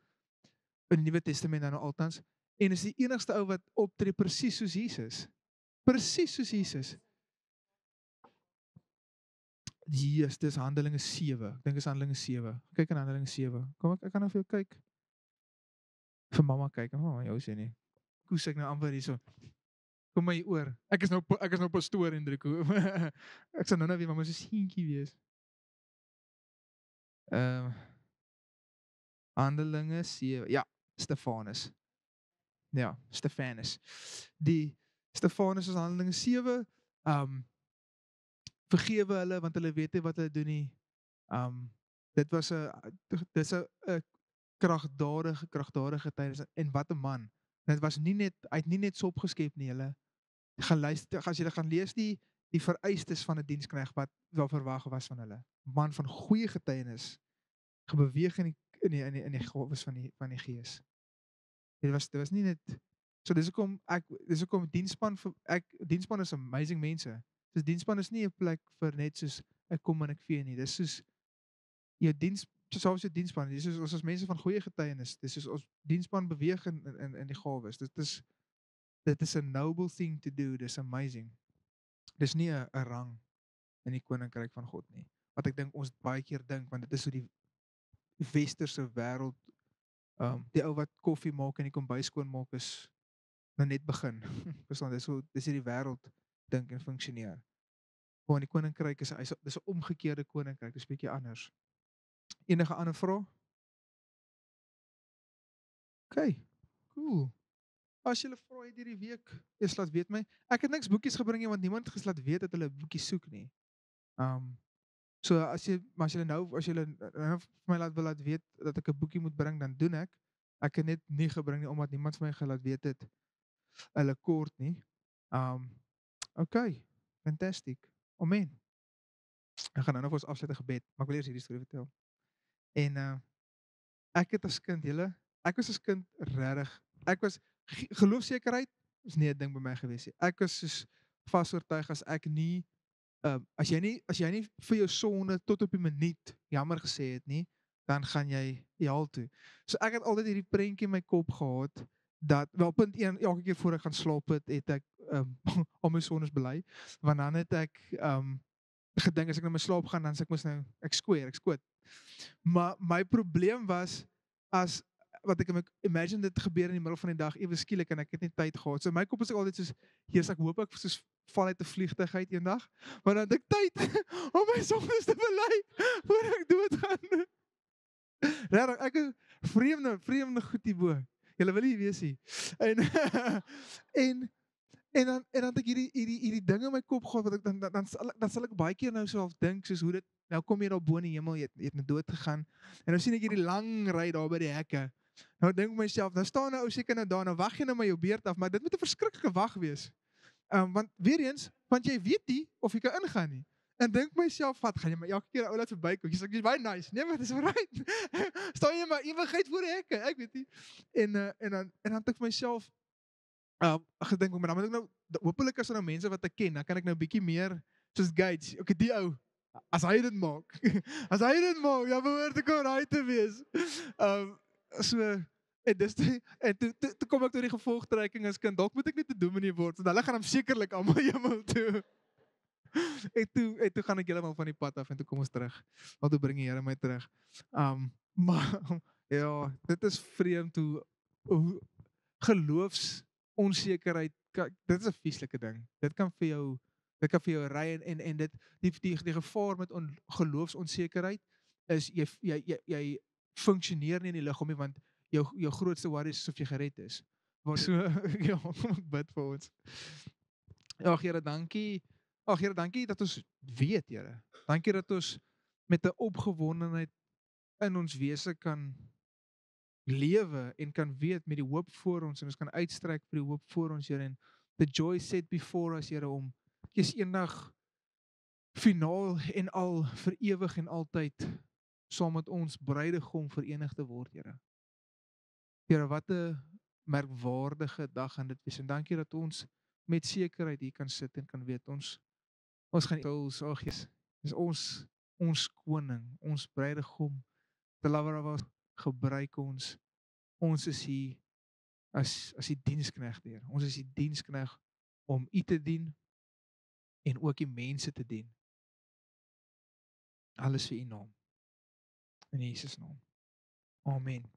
A: in die Nuwe Testament dan althans, en is die enigste ou wat optree presies soos Jesus. Presies soos Jesus. Jesus, dis Handelinge 7. Ek dink is Handelinge 7. Kyk in Handelinge 7. Kom ek kan nou vir jou kyk. Vir mamma kyk, mamma jou sê nie. Koes ek nou amper hierso. Kom my oor. Ek is nou pastoor Hendriko. Ek sal nou weer mamma so seentjie wees. Handelinge 7. Ja, Stefanus. Ja, Stefanus. Die Stefanus is Handelinge 7. Vergewe hulle want hulle weet nie wat hulle doen nie. Dit was 'n kragtadige tyd en wat 'n man. Dit was nie net, hy het nie net sop geskep nie, hulle. Gaan luister, as jy gaan lees die vereistes van 'n diensknegt wat wel verwag was van hulle. Man van goeie getuienis, gebeweeg in die gawes van die Gees. Dit was nie net, so dis hoekom diensspan is amazing mense. Dus diensspan is nie 'n plek vir net soos ek kom en ek vee nie. Dis soos jou soos jou diensspan, dis soos ons as mense van goeie getuienis. Dis soos ons diensspan beweeg in die gawes. Dit is a noble thing to do. Dis amazing. Dis nie 'n rang in die koninkryk van God nie. Wat ek dink ons baie keer dink, want dit is so die westerse wêreld. Die ou wat koffie maak en die kombuis skoon maak is nou net begin. Verstaan, dis hierdie wêreld dink en funksioneer. Want die koninkryk dis 'n omgekeerde koninkryk, dis 'n bietjie anders. Enige ander vrae? OK, cool. As julle vra het hierdie week, eers laat weet my. Ek het niks boekies gebring nie, want niemand het laat weet dat hulle boekies soek nie. So as julle nou vir my laat weet dat ek 'n boekie moet bring, dan doen ek. Ek het net nie gebring nie, omdat niemand vir my gelaat weet het hulle kort nie. OK, fantastic. Amen. Ek gaan nou vir ons afsluit 'n gebed, maar ek wil eers hierdie storie vertel. En ek het as kind, ek was as kind regtig, geloofsekerheid is nie 'n ding by my gewees nie. Ek was soos vas oortuig as ek nie, as jy nie vir jou sonde tot op die minuut jammer gesê het nie, dan gaan jy hel toe. So ek het altyd hierdie prentjie in my kop gehad, dat, wel punt 1, elke keer voor ek gaan slaap het ek al my sondes bely, want dan het ek gedink as ek na my slaap gaan, dan sê ek mos nou, ek skoot. Maar my probleem was, as wat ek imagine dit gebeur in die middel van die dag, ewe skielik, en ek het nie tyd gehad. So my kop is altyd soos, Jesus, ek hoop ek soos val uit 'n vliegtuig uit eendag, want dan het ek tyd om my sondes te bely voor ek doodgaan. Regtig, ek is vreemde goed hierbo. Julle wil nie weet nie. En dan het ek hierdie ding in my kop gehad, wat ek dan sal ek baie keer nou so half dink, soos hoe dit, nou kom jy daar bo in die hemel, jy het nou dood gegaan, en nou sien ek hierdie lang ry daar by die hekke, Nou dink ek myself, nou staan 'n ou seker nou daar, nou wag jy nou maar jou beurt af, maar dit moet 'n verskriklike wag wees. Want weer eens, want jy weet nie of jy kan ingaan nie. En dink myself, wat gaan jy maar elke keer 'n ou laat verbykom. Jy's like, "Jy's baie nice." Nee, maar dis alright. Staan jy maar ewigheid voor die hekke, ek weet nie. En dan het ek vir myself gedink, maar dan moet ek nou hopelik as er nou mense wat ek ken, dan kan ek nou bietjie meer soos Gates. Okay, die ou, as hy dit maak, as hy dit maak, ja, behoort ek alright te wees. So en toe kom ek tot die gevolgtrekking as kind, dalk moet ek net 'n dominee word, want hulle gaan hom sekerlik almal hemel toe. En toe gaan ek heeltemal van die pad af en toe kom ons terug. Want toe bring die Here my terug. Maar ja, dit is vreemd hoe geloofsonsekerheid, dit is 'n vieslike ding. Dit kan vir jou ry en dit die gevaar met geloofsonsekerheid is jy funksioneer nie in die liggaam nie, want jou grootste worry is of jy gered is. Maar so ja, kom ek bid vir ons. Ja, Here, dankie. Ag Here, dankie dat ons weet, Here. Dankie dat ons met 'n opgewondenheid in ons wese kan lewe en kan weet met die hoop voor ons en ons kan uitstrek vir die hoop voor ons, Here, en the joy set before us, Here, om jy's eendag finaal en al vir ewig en altyd saam met ons bruidegom verenig te word, Here. Here, wat 'n merkwaardige dag gaan dit wees en dankie dat ons met sekerheid hier kan sit en kan weet ons gaan ag Jesus, dis ons koning, ons bruidegom, the lover of us, gebruik ons. Ons is hier as die diensknegt, Heer. Ons is die diensknegt om U te dien en ook die mense te dien. Alles vir U naam. In Jesus naam. Amen.